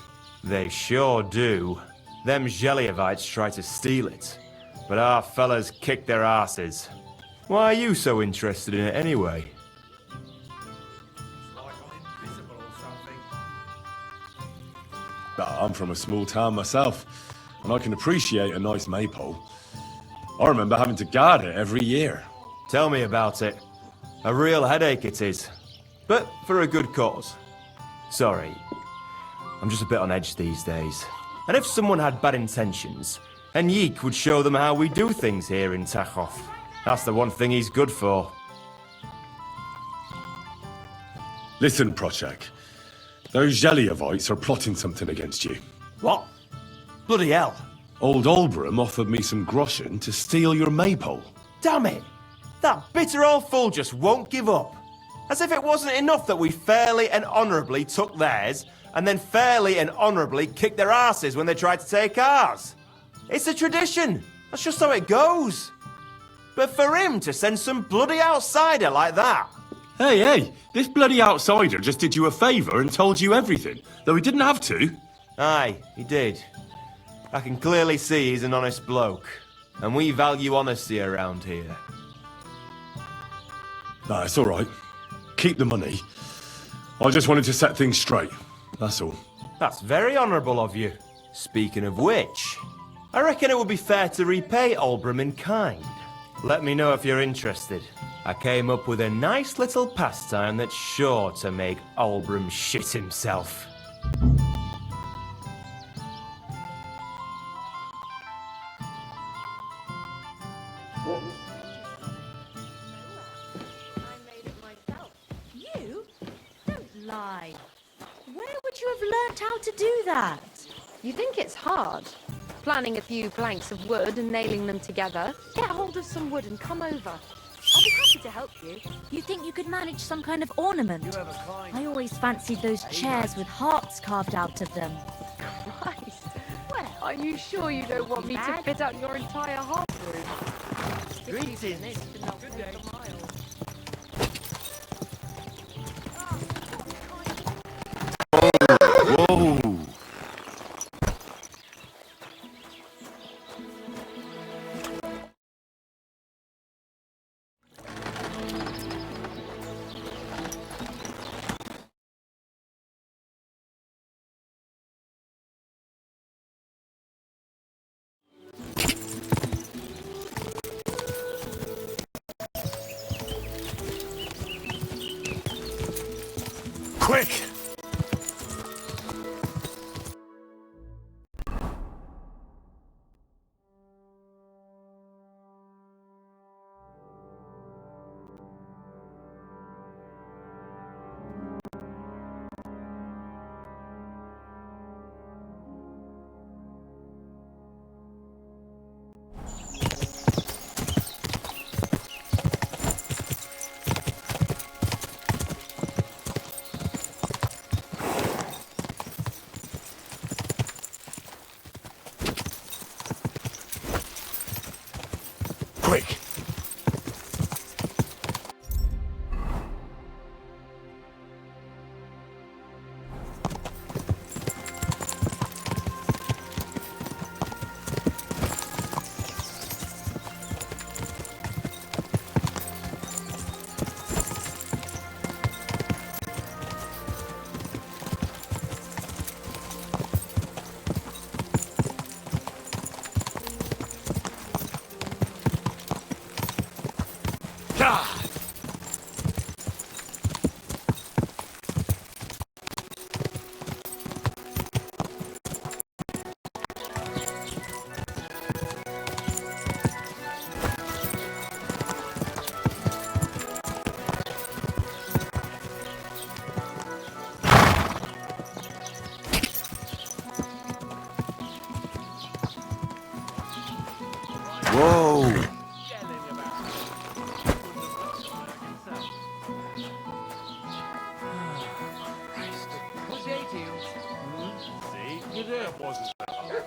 They sure do. Them Geliovites try to steal it, but our fellas kick their asses. Why are you so interested in it anyway? I'm from a small town myself, and I can appreciate a nice maypole. I remember having to guard it every year. Tell me about it. A real headache it is. But for a good cause. Sorry. I'm just a bit on edge these days. And if someone had bad intentions, Henrik would show them how we do things here in Tachov. That's the one thing he's good for. Listen, Prochak. Those Geliovites are plotting something against you. What? Bloody hell. Old Olbram offered me some groschen to steal your maypole. Damn it! That bitter old fool just won't give up. As if it wasn't enough that we fairly and honourably took theirs, and then fairly and honourably kicked their asses when they tried to take ours. It's a tradition. That's just how it goes. But for him to send some bloody outsider like that... Hey, this bloody outsider just did you a favour and told you everything, though he didn't have to. Aye, he did. I can clearly see he's an honest bloke, and we value honesty around here. Nah, it's all right. Keep the money. I just wanted to set things straight, that's all. That's very honourable of you. Speaking of which, I reckon it would be fair to repay Olbram in kind. Let me know if you're interested. I came up with a nice little pastime that's sure to make Olbram shit himself. You? Don't lie. Where would you have learnt how to do that? You think it's hard? Planning a few planks of wood and nailing them together. Get hold of some wood and come over. I'll be happy to help you. You think you could manage some kind of ornament? I always fancied those chairs with hearts carved out of them. Christ. Well, are you sure you don't want me to fit out your entire hearth room? Greetings. Good day. Whoa! Quick! Quick! Whoa! See? You knew it wasn't that hard.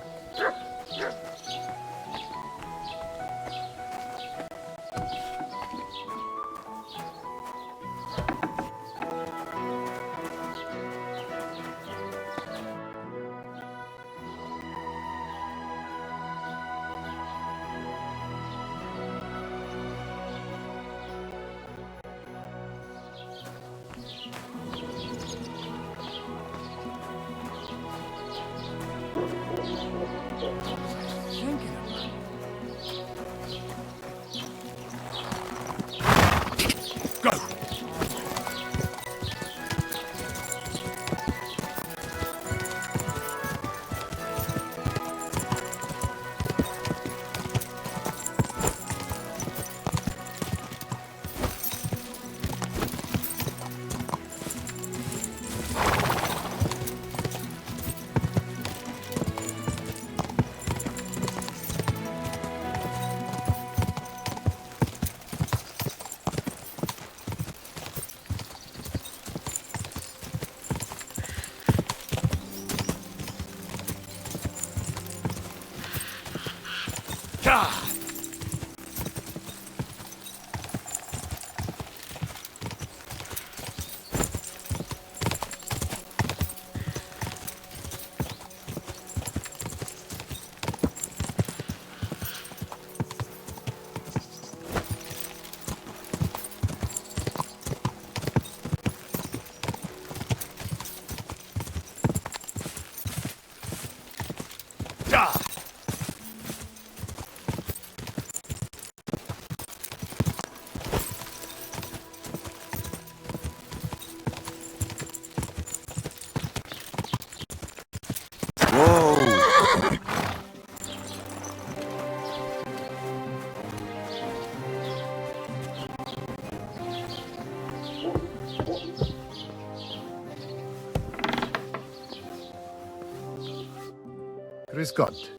Grüß Gott.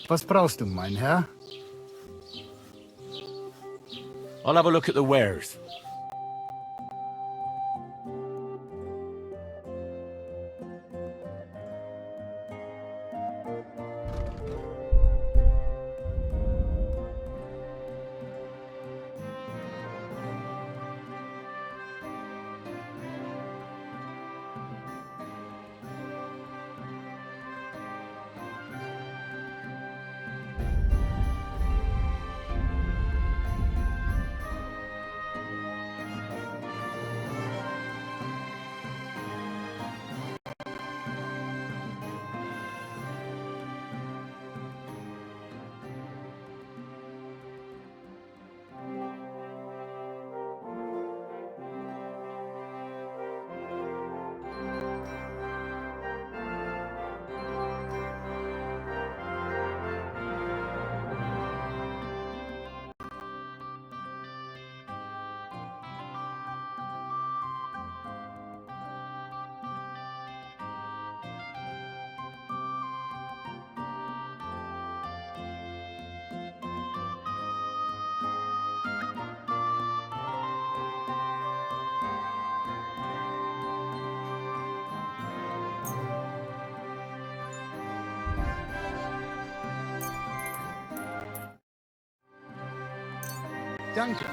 Was brauchst du, mein Herr? I'll have a look at the wares. Danke.